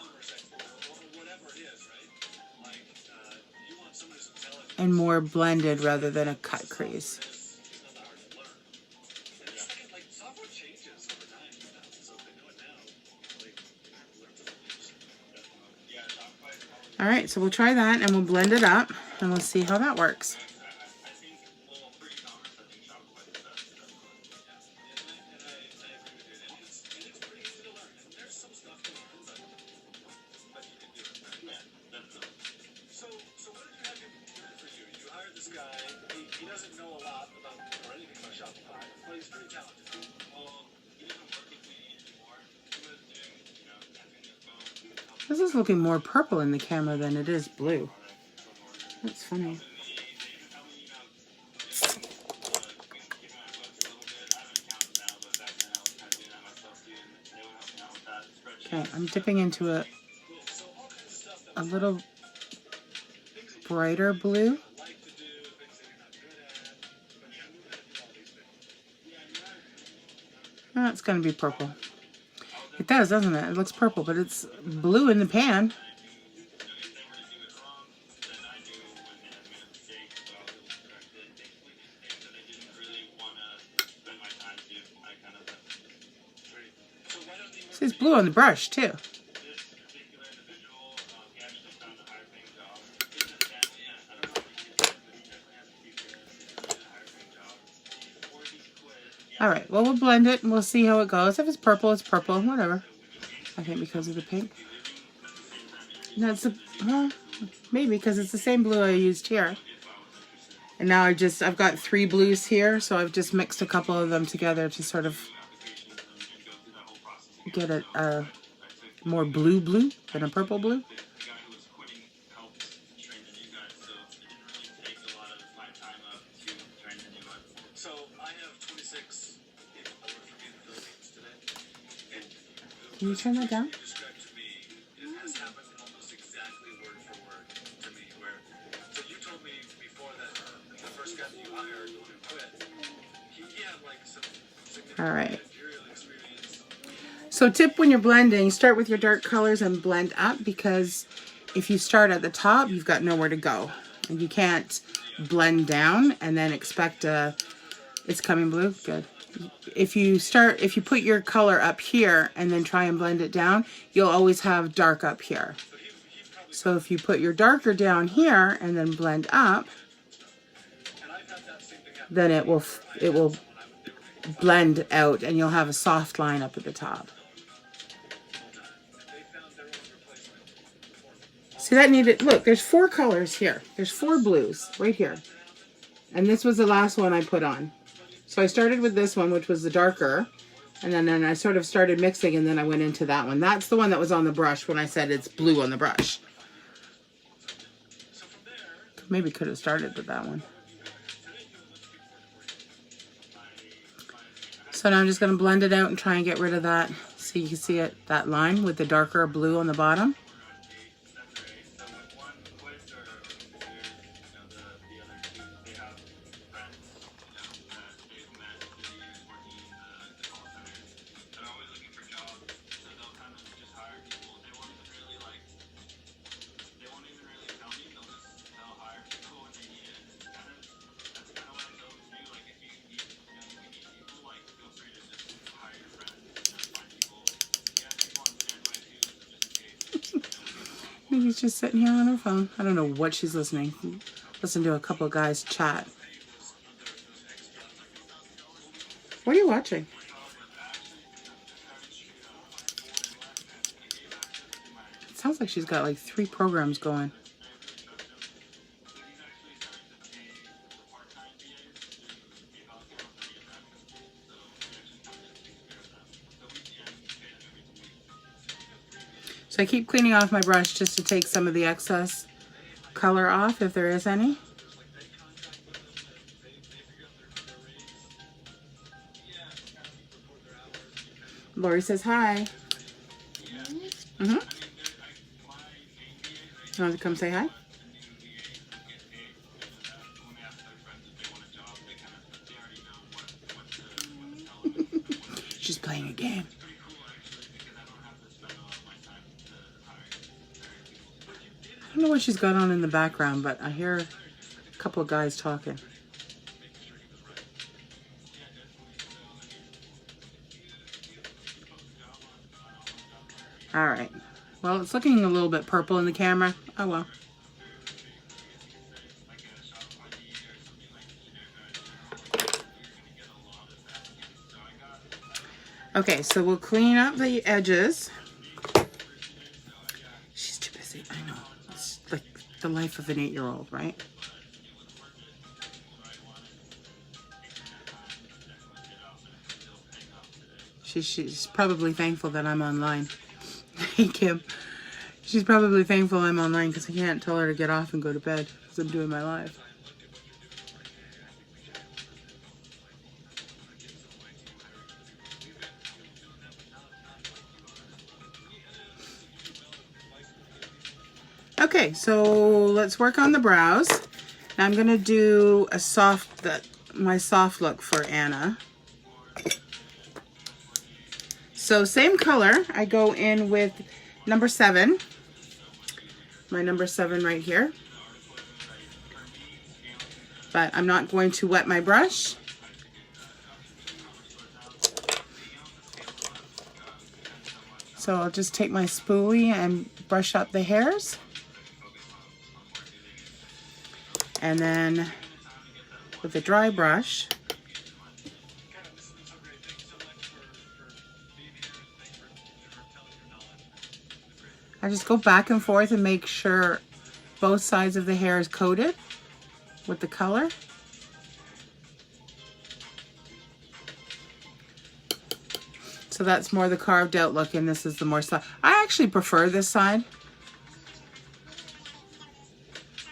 and more blended rather than a cut crease. All right, so we'll try that and we'll blend it up and we'll see how that works. This is looking more purple in the camera than it is blue. That's funny. Okay, I'm dipping into a little brighter blue. Oh, it's going to be purple. It does, doesn't it? It looks purple, but it's blue in the pan. See, it's blue on the brush, too. All right, well, we'll blend it and we'll see how it goes. If it's purple, it's purple, whatever. I think because of the pink. That's well, maybe because it's the same blue I used here. And now I've got 3 blues here, so I've just mixed a couple of them together to sort of get a more blue than a purple blue. Can you turn that down? All right. So tip when you're blending, start with your dark colors and blend up, because if you start at the top, you've got nowhere to go. And you can't blend down and then expect it's coming blue. Good. If you put your color up here and then try and blend it down, you'll always have dark up here. So if you put your darker down here and then blend up, then it will blend out and you'll have a soft line up at the top. See, that needed, look, there's 4 colors here. There's 4 blues right here. And this was the last one I put on. So I started with this one, which was the darker, And then I sort of started mixing, and then I went into that one. That's the one that was on the brush when I said it's blue on the brush. Maybe could have started with that one. So now I'm just going to blend it out and try and get rid of that. So you can see it, that line with the darker blue on the bottom. He's just sitting here on her phone. I don't know what she's listening. Listen to a couple of guys chat. What are you watching? It sounds like she's got like 3 programs going. So I keep cleaning off my brush just to take some of the excess color off, if there is any. Lori says hi. Mm-hmm. You want to come say hi? She's playing a game. I don't know what she's got on in the background, but I hear a couple of guys talking. All right. Well, it's looking a little bit purple in the camera. Oh, well. Okay, so we'll clean up the edges. She's too busy. I know. It's like the life of an 8-year-old, right? She's probably thankful that I'm online. Hey, Kim. She's probably thankful I'm online because I can't tell her to get off and go to bed because I'm doing my live. Okay, so let's work on the brows. Now I'm going to do a my soft look for Anna. So same color, I go in with number 7. My number 7 right here. But I'm not going to wet my brush. So I'll just take my spoolie and brush up the hairs. And then with a dry brush, I just go back and forth and make sure both sides of the hair is coated with the color. So that's more the carved out look, and this is the more soft. I actually prefer this side.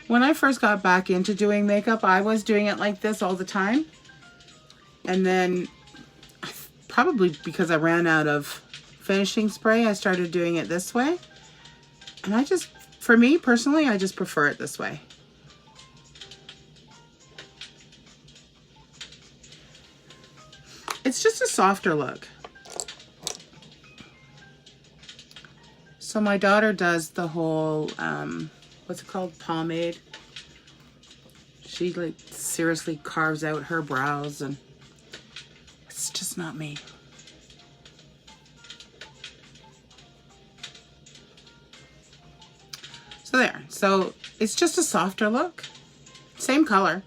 When I first got back into doing makeup, I was doing it like this all the time. And then, probably because I ran out of finishing spray, I started doing it this way. And for me personally, I just prefer it this way. It's just a softer look. So my daughter does the whole, what's it called? Pomade. She like seriously carves out her brows, and it's just not me. So there. So it's just a softer look. Same color.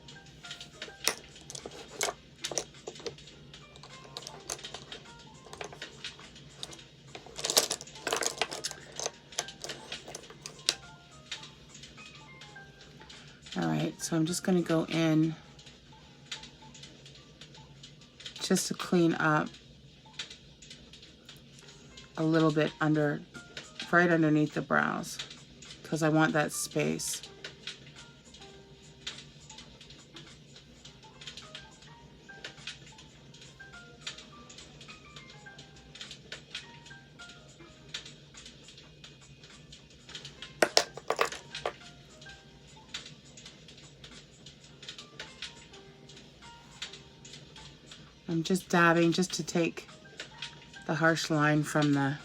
All right, so I'm just going to go in just to clean up a little bit under, right underneath the brows, because I want that space. I'm just dabbing just to take the harsh line from the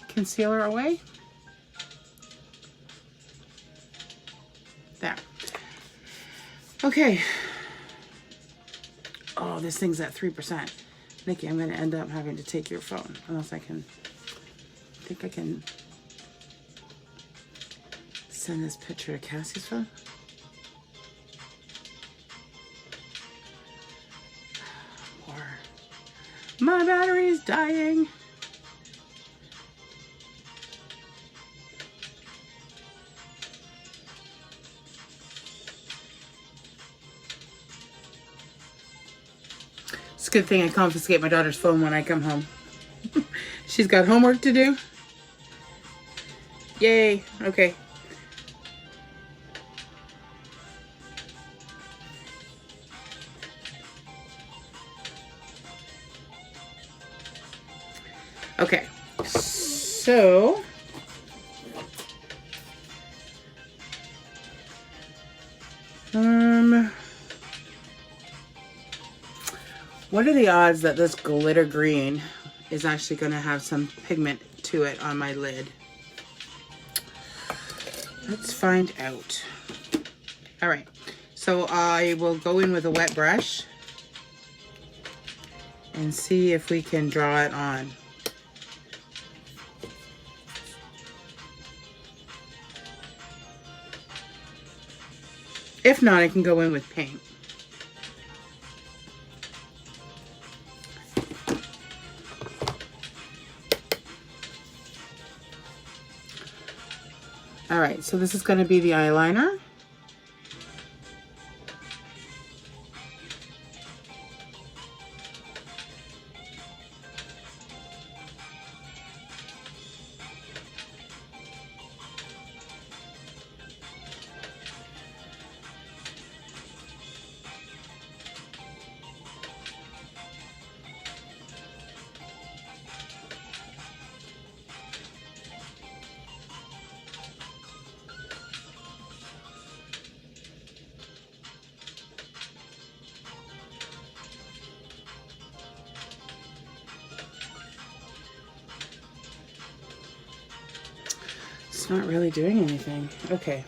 concealer away. There. Okay. Oh, this thing's at 3%. Nikki, I'm going to end up having to take your phone, unless I think I can send this picture to Cassie's phone. My battery's dying. It's a good thing I confiscate my daughter's phone when I come home. She's got homework to do. Yay. Okay. Okay, so what are the odds that this glitter green is actually going to have some pigment to it on my lid? Let's find out. All right, so I will go in with a wet brush and see if we can draw it on. If not, I can go in with paint. All right, so this is going to be the eyeliner. It's not really doing anything. Okay.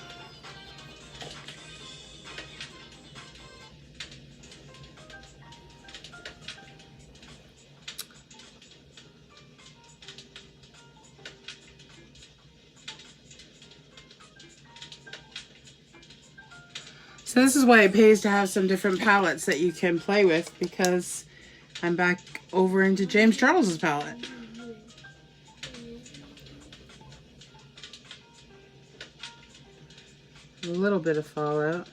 So this is why it pays to have some different palettes that you can play with, because I'm back over into James Charles's palette. A little bit of fallout.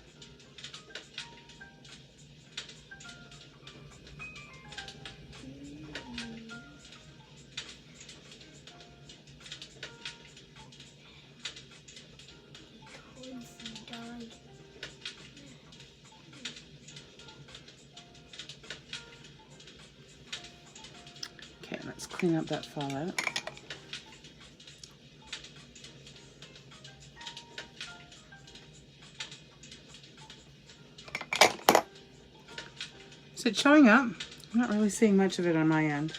Okay, let's clean up that fallout. Is it showing up? I'm not really seeing much of it on my end.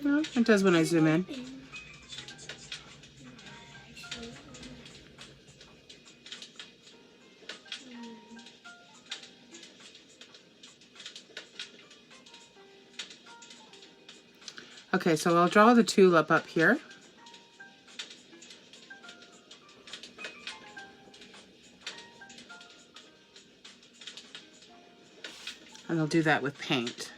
Well, it does when I zoom in. Okay, so I'll draw the tulip up here. And I'll do that with paint.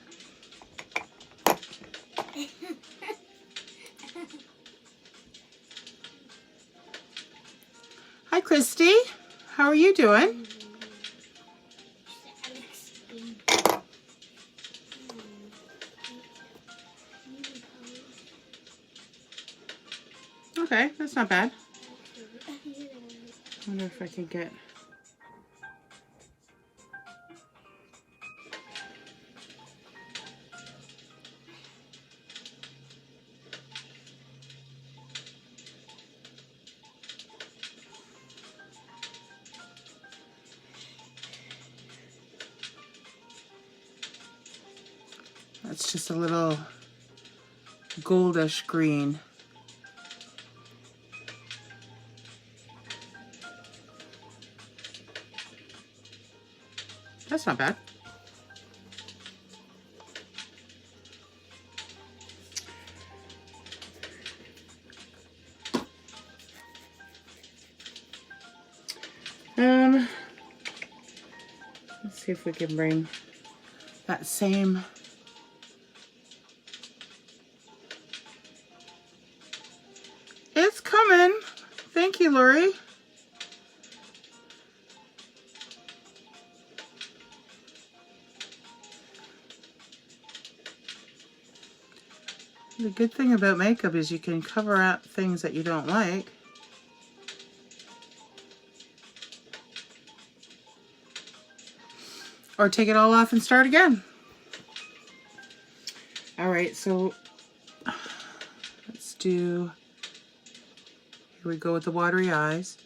Hi, Christy. How are you doing? Okay, that's not bad. I wonder if I can get... That's just a little goldish green. That's not bad. Let's see if we can bring that same... It's coming. Thank you, Lori. The good thing about makeup is you can cover up things that you don't like. Or take it all off and start again. All right, so let's do, here we go with the watery eyes.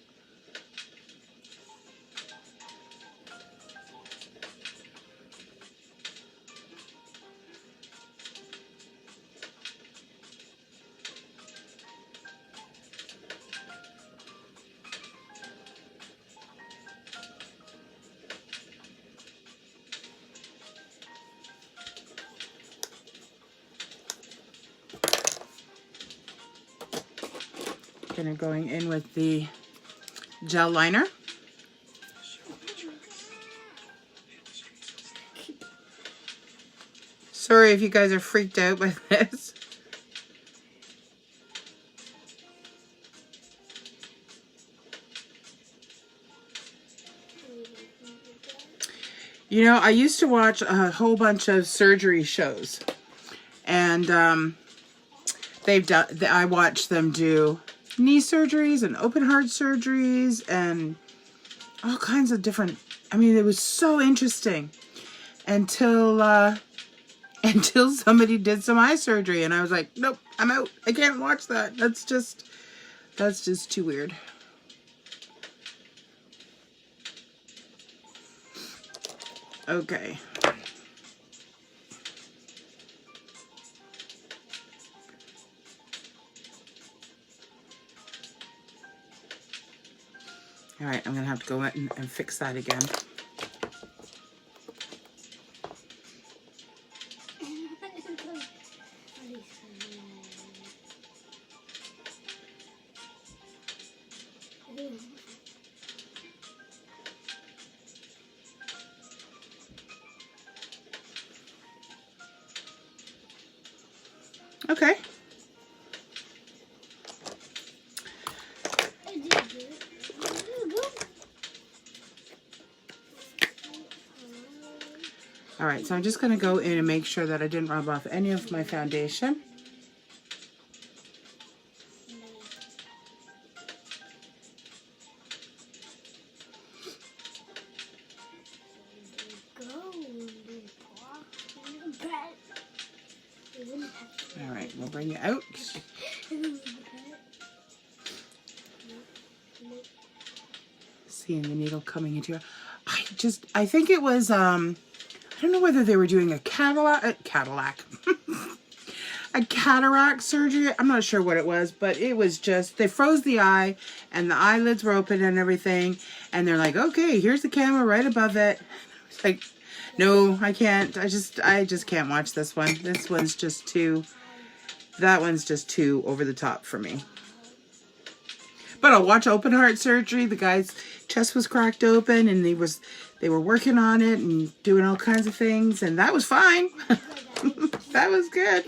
Gonna going in with the gel liner. Sorry if you guys are freaked out by this. You know, I used to watch a whole bunch of surgery shows, and I watched them do knee surgeries and open heart surgeries and all kinds of different, I mean, it was so interesting until somebody did some eye surgery and I was like, nope, I'm out. I can't watch that. That's just too weird. Okay. All right, I'm gonna have to go in and fix that again. Okay. All right, so I'm just going to go in and make sure that I didn't rub off any of my foundation. All right, we'll bring you out. Seeing the needle coming into your... I think it was, I don't know whether they were doing a cataract surgery. I'm not sure what it was, but it was just, they froze the eye and the eyelids were open and everything. And they're like, okay, here's the camera right above it. It's like, no, I can't. I just can't watch this one. This one's just too, that one's just too over the top for me. But I'll watch open heart surgery. The guy's chest was cracked open and they were working on it and doing all kinds of things, and that was fine. That was good.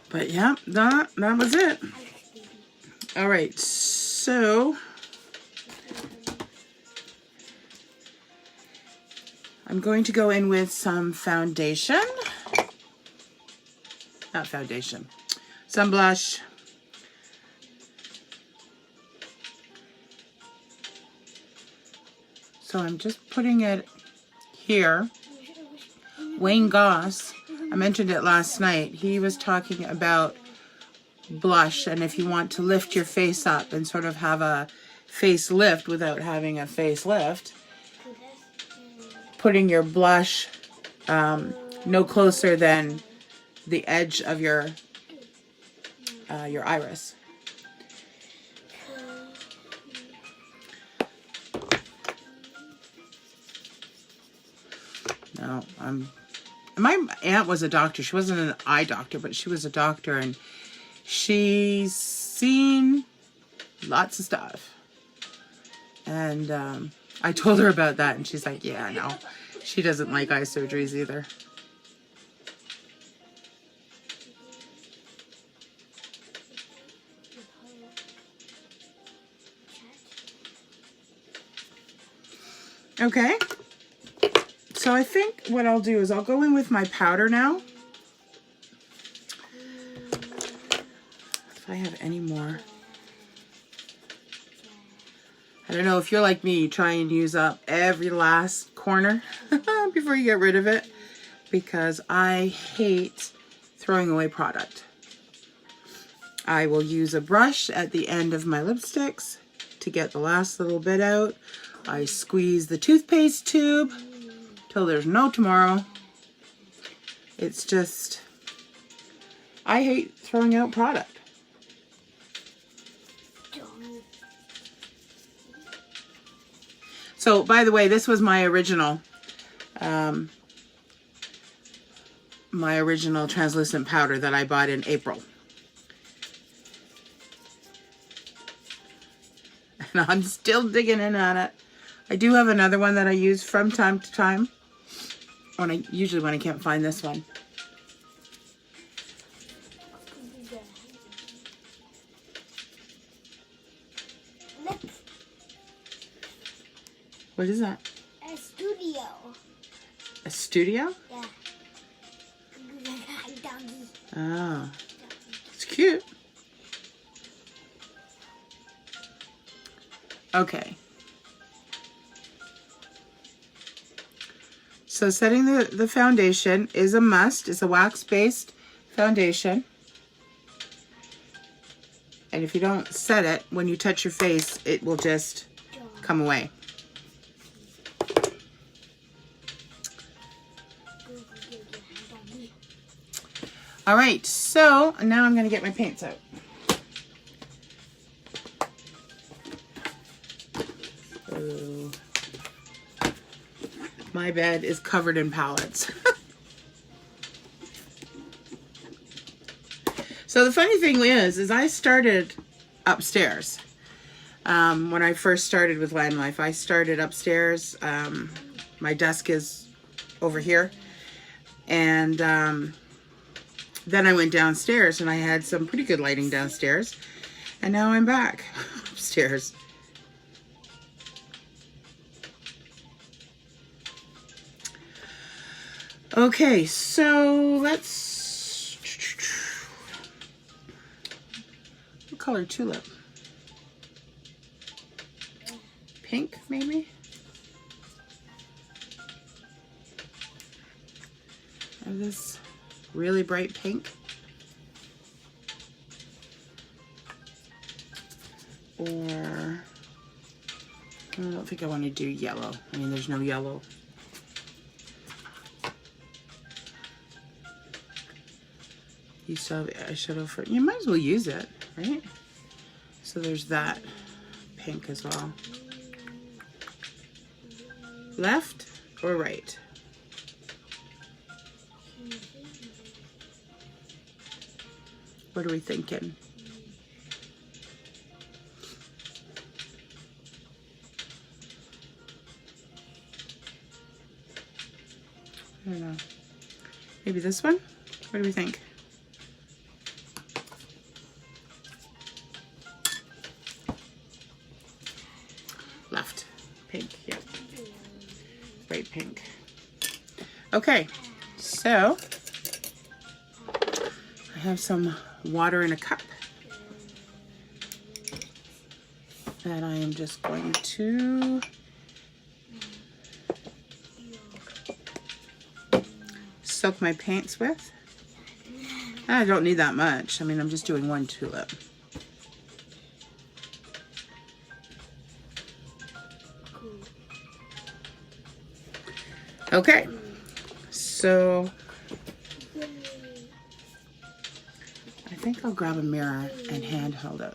But yeah, that was it. All right, so I'm going to go in with some foundation. Not foundation. Some blush. So I'm just putting it here. Wayne Goss, I mentioned it last night. He was talking about blush, and if you want to lift your face up and sort of have a facelift without having a facelift, putting your blush no closer than the edge of your iris. No, my aunt was a doctor. She wasn't an eye doctor, but she was a doctor, and she's seen lots of stuff. And I told her about that, and she's like, yeah, no. She doesn't like eye surgeries either. Okay. So I think what I'll do is I'll go in with my powder now. If I have any more. I don't know, if you're like me, you try and use up every last corner before you get rid of it, because I hate throwing away product. I will use a brush at the end of my lipsticks to get the last little bit out. I squeeze the toothpaste tube till there's no tomorrow. It's just, I hate throwing out product. So, by the way, this was my original translucent powder that I bought in April. And I'm still digging in at it. I do have another one that I use from time to time. Usually when I can't find this one. What is that? A studio. A studio? Yeah. Oh, it's cute. Okay. So setting the foundation is a must. It's a wax-based foundation. And if you don't set it, when you touch your face, it will just come away. All right, so now I'm going to get my paints out. So, my bed is covered in palettes. So the funny thing is I started upstairs. When I first started with Land Life, I started upstairs. My desk is over here. And then I went downstairs, and I had some pretty good lighting downstairs. And now I'm back upstairs. Okay, so let's... What color tulip? Pink, maybe? Or this really bright pink? Or... I don't think I want to do yellow. I mean, there's no yellow. You still have eyeshadow for, you might as well use it, right? So there's that pink as well. Left or right? What are we thinking? I don't know. Maybe this one? What do we think? Left. Pink, yeah. Bright pink. Okay, so I have some water in a cup that I am just going to soak my paints with. I don't need that much. I mean, I'm just doing one tulip. Okay, so I think I'll grab a mirror and hand hold it.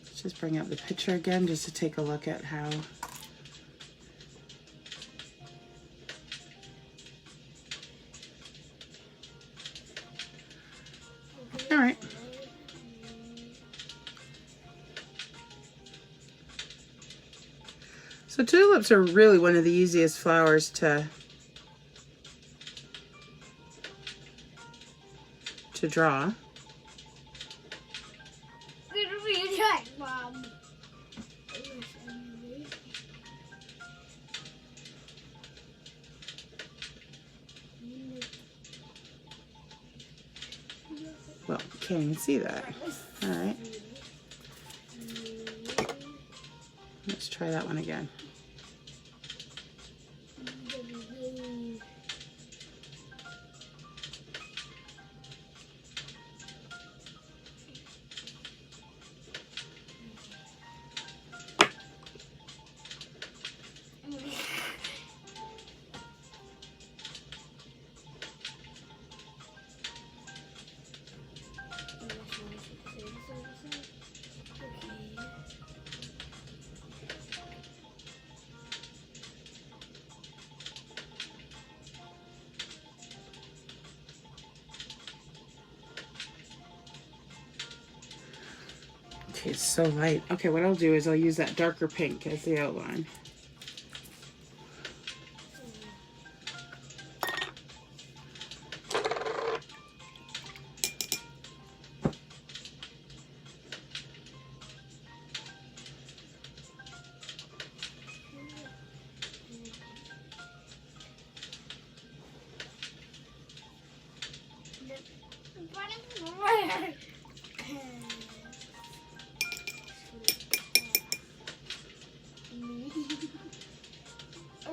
Let's just bring up the picture again just to take a look at how. All right. So tulips are really one of the easiest flowers to draw. Mom. Well, can't even see that. All right. Let's try that one again. Okay, it's so light. Okay, what I'll do is I'll use that darker pink as the outline.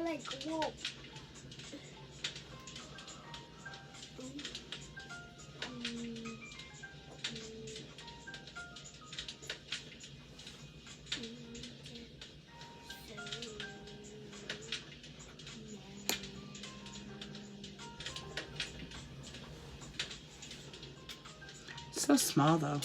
Like, whoa. So small though.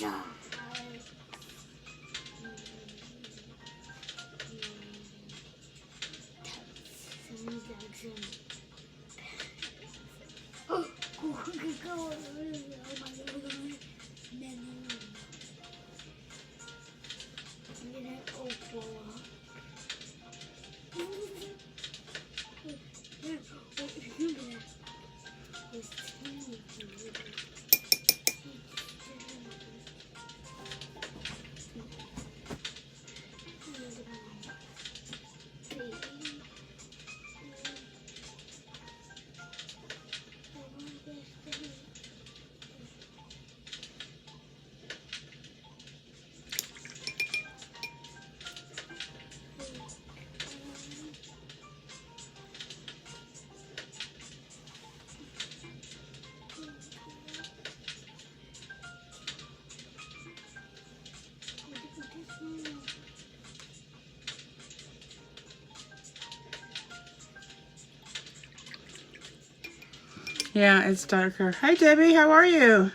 Yeah, it's darker. Hi, Debbie. How are you?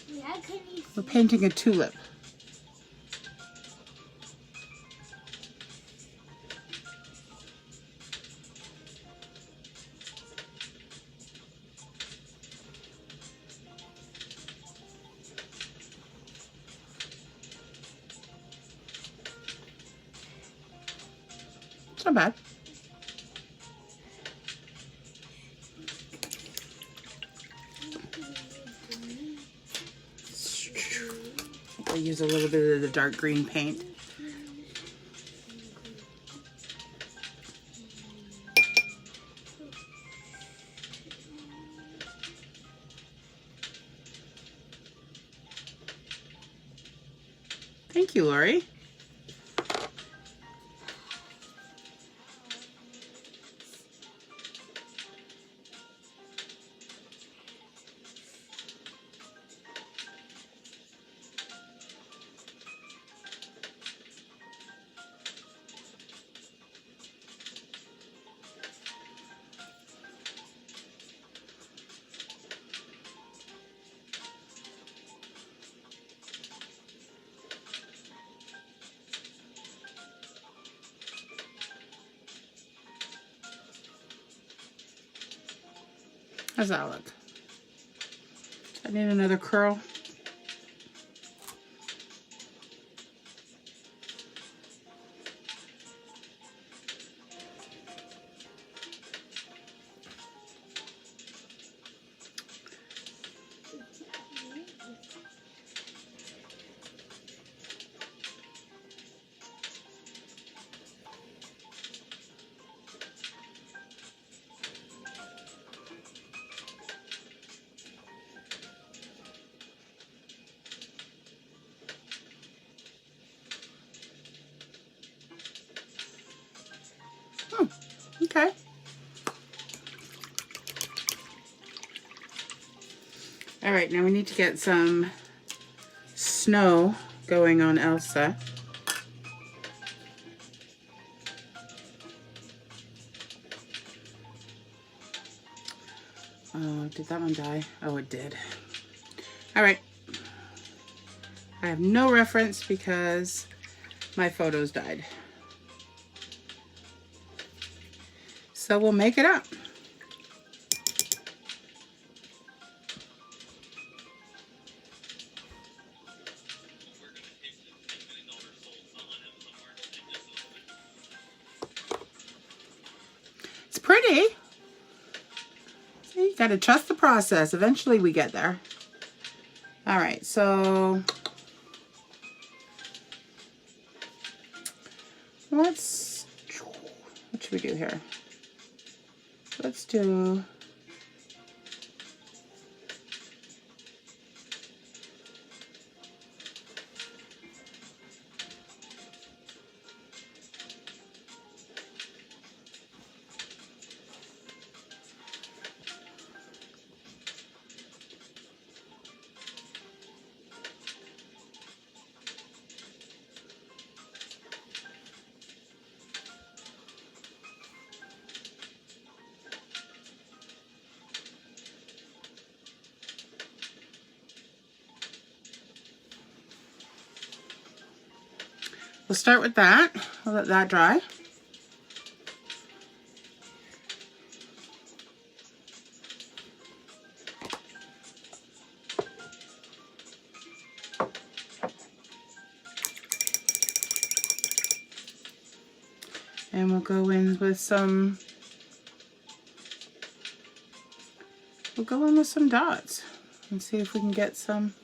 Yeah, can you We're painting a tulip. not bad. I'll use a little bit of the dark green paint. Thank you, Lori. How's that look? I need another curl. Okay. All right, now we need to get some snow going on Elsa. Oh, did that one die? Oh, it did. All right. I have no reference because my photos died. So we'll make it up. It's pretty. You gotta trust the process. Eventually we get there. All right, so what should we do here? Let's do we'll start with that. We'll let that dry. And we'll go in with some, dots and see if we can get some.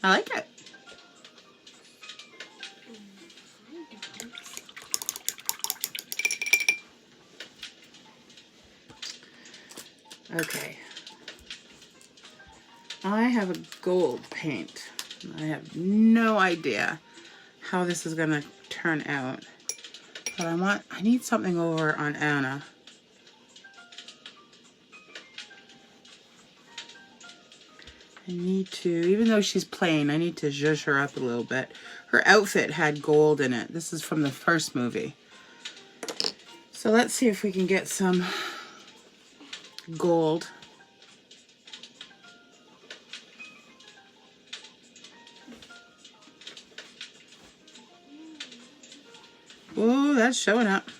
I like it. Okay. I have a gold paint. I have no idea how this is gonna turn out. But I need something over on Anna. I need to, even though she's plain, I need to zhuzh her up a little bit. Her outfit had gold in it. This is from the first movie. So let's see if we can get some gold. Ooh, that's showing up.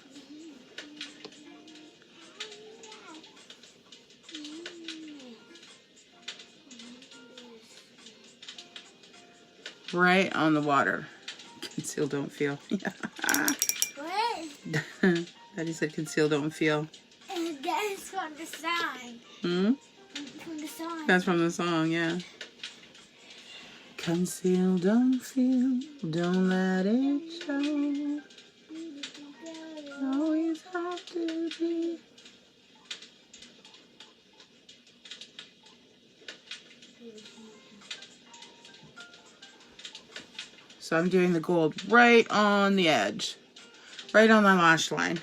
Right on the water. Conceal, don't feel. What? Daddy said conceal, don't feel. And that's from the song. Hmm? From the song. That's from the song, yeah. Conceal, don't feel, don't let it show. Always have to be. So I'm doing the gold right on the edge, right on my lash line.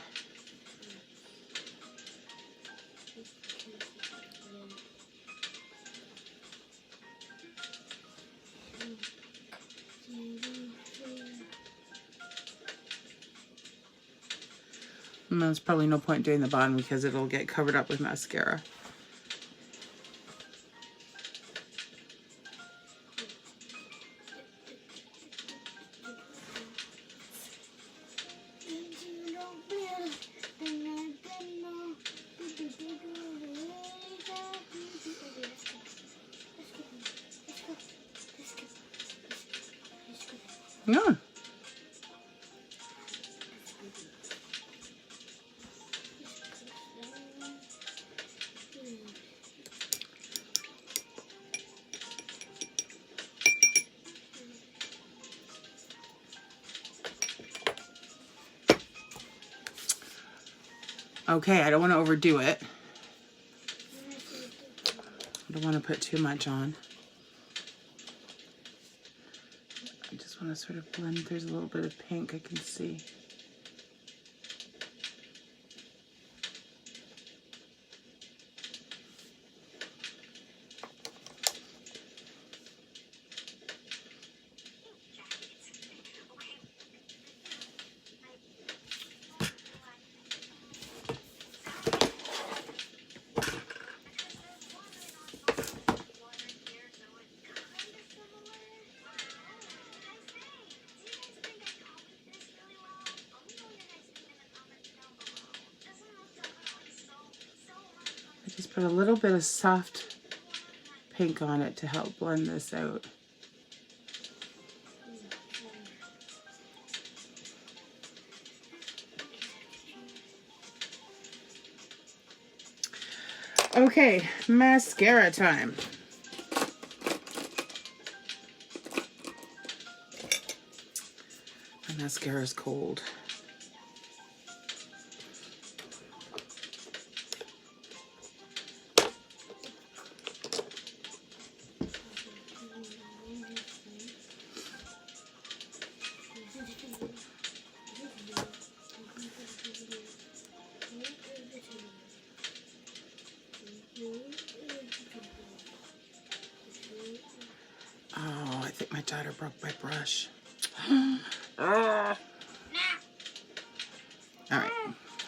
And there's probably no point doing the bottom because it'll get covered up with mascara. Yeah. Okay, I don't want to overdo it. I don't want to put too much on. I just want to sort of blend. There's a little bit of pink I can see. Just put a little bit of soft pink on it to help blend this out. Okay, mascara time. My mascara is cold. Oh, I think my daughter broke my brush. All right,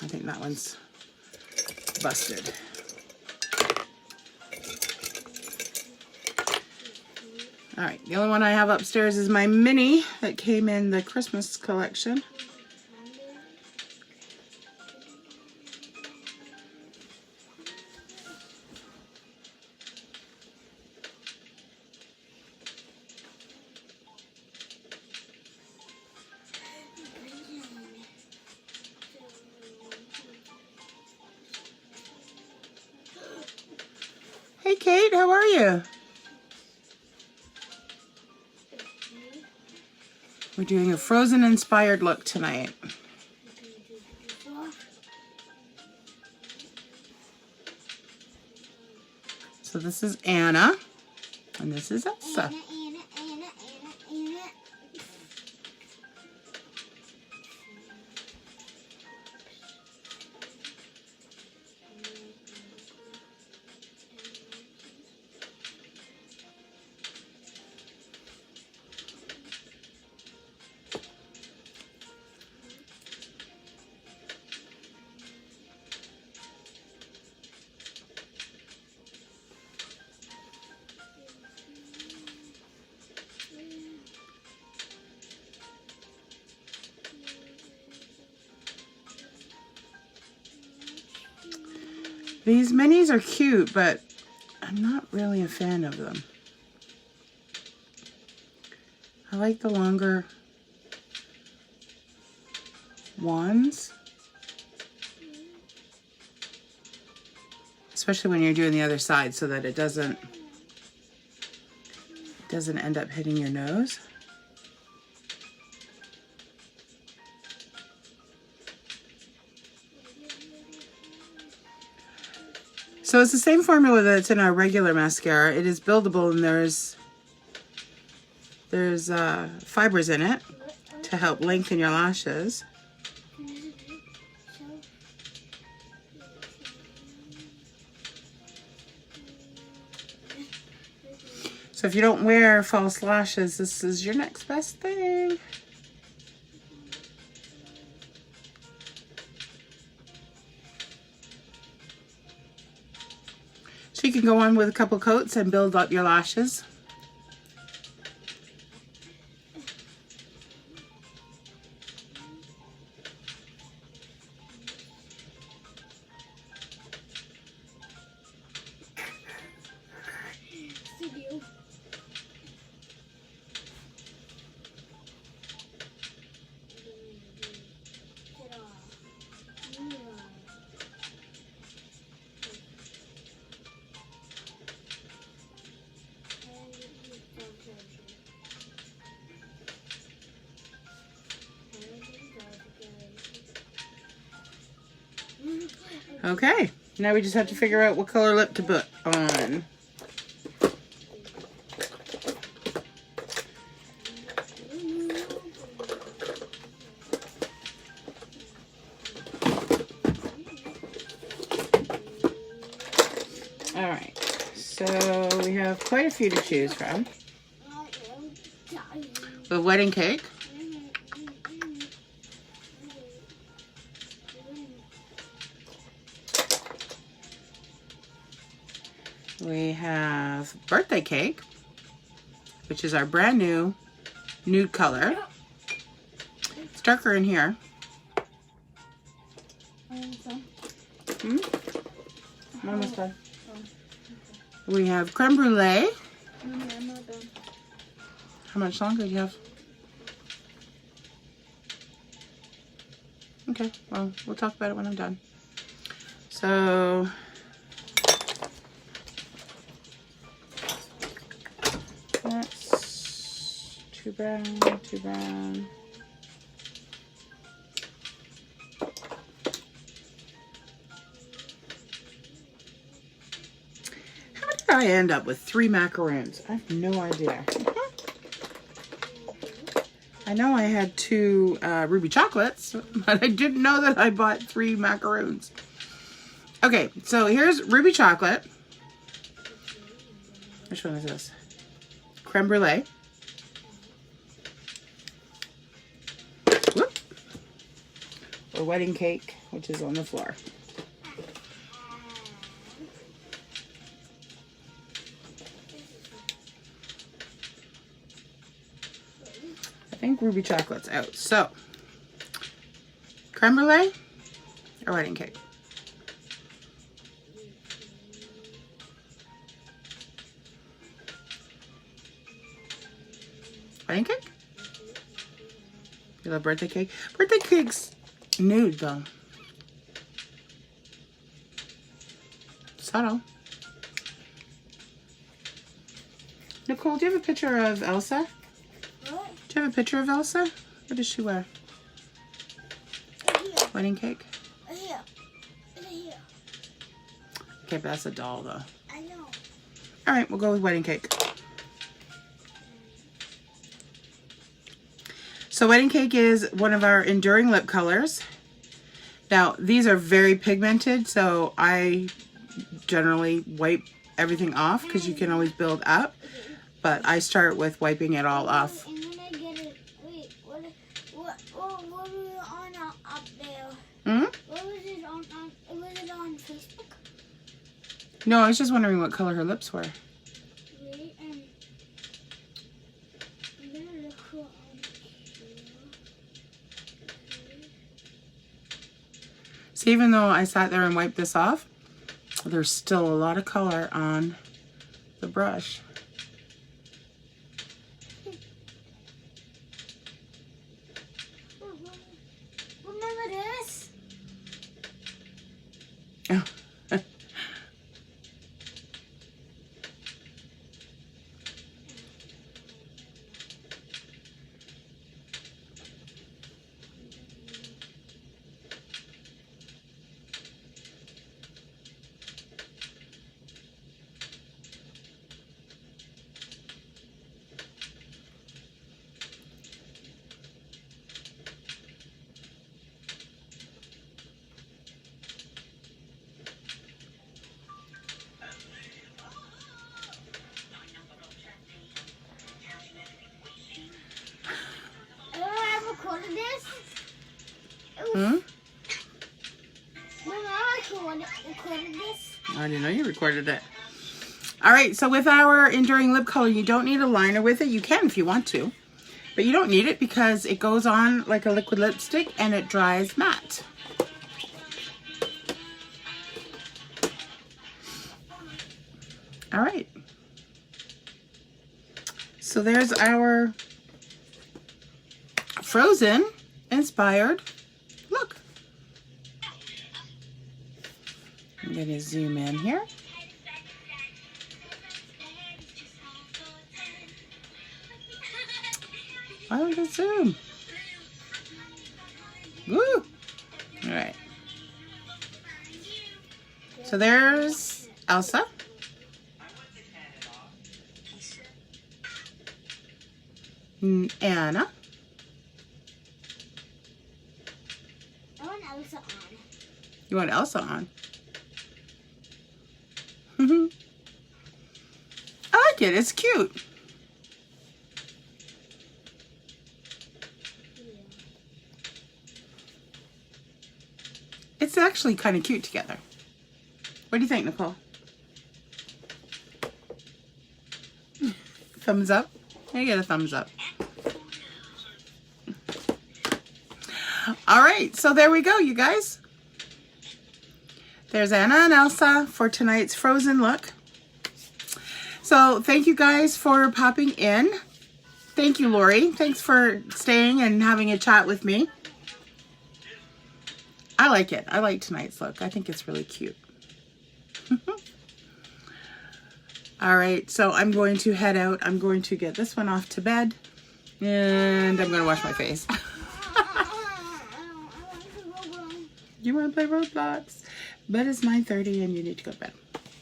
I think that one's busted. All right, the only one I have upstairs is my mini that came in the Christmas collection. Hey Kate, how are you? We're doing a Frozen inspired look tonight. So this is Anna, and this is Elsa. Anna. These minis are cute, but I'm not really a fan of them. I like the longer ones. Especially when you're doing the other side so that it doesn't end up hitting your nose. So it's the same formula that's in our regular mascara. It is buildable, and there's fibers in it to help lengthen your lashes. So if you don't wear false lashes, this is your next best thing. So you can go on with a couple coats and build up your lashes. Okay, now we just have to figure out what color lip to put on. Alright, so we have quite a few to choose from. The wedding cake. We have birthday cake, which is our brand new nude color. It's darker in here. I'm almost done. We have creme brulee. I'm not done. How much longer do you have? Okay, well, we'll talk about it when I'm done. So, that's too brown, too brown. How did I end up with 3 macaroons? I have no idea. I know I had 2 ruby chocolates, but I didn't know that I bought 3 macaroons. Okay, so here's ruby chocolate. Which one is this? Creme brulee. Whoop. Or wedding cake, which is on the floor. I think ruby chocolate's out. So, creme brulee or wedding cake? Wedding cake? You love birthday cake? Birthday cake's nude though. Subtle. Nicole, do you have a picture of Elsa? What? Do you have a picture of Elsa? What does she wear? Here. Wedding cake? Here. Here. Okay, but that's a doll though. I know. Alright, we'll go with wedding cake. So wedding cake is one of our enduring lip colors. Now, these are very pigmented, so I generally wipe everything off because you can always build up. But I start with wiping it all off. And then I get it. Wait, what was it on up there? Hmm? What was it on? Was it on Facebook? No, I was just wondering what color her lips were. Wait, I'm gonna look for on here. So even though I sat there and wiped this off, There's still a lot of color on the brush. Remember this? Oh. Recorded this? Hmm? Remember I recorded this? I already know you recorded it. All right, so with our Enduring Lip Color, you don't need a liner with it. You can if you want to, but you don't need it because it goes on like a liquid lipstick and it dries matte. All right. So there's our Frozen inspired look. I'm going to zoom in here. Why don't we zoom? Woo! All right. So there's Elsa. Anna. I want Elsa on. You want Elsa on? I like it. It's cute. It's actually kind of cute together. What do you think, Nicole? Thumbs up? I get a thumbs up. All right, so there we go, you guys. There's Anna and Elsa for tonight's Frozen look. So thank you guys for popping in. Thank you, Lori. Thanks for staying and having a chat with me. I like it. I like tonight's look. I think it's really cute. All right, so I'm going to head out. I'm going to get this one off to bed, and I'm going to wash my face. You want to play Roblox? But it's 9:30 and you need to go to bed.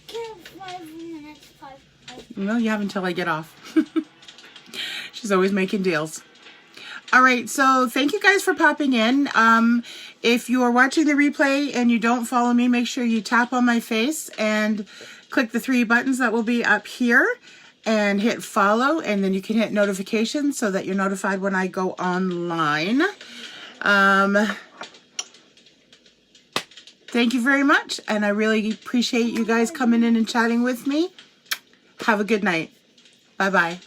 Can 5 minutes, 5. Well, you have until I get off. She's always making deals. All right, so thank you guys for popping in. If you are watching the replay and you don't follow me, make sure you tap on my face and click the 3 buttons that will be up here and hit follow, and then you can hit notifications so that you're notified when I go online. Thank you very much, and I really appreciate you guys coming in and chatting with me. Have a good night. Bye-bye.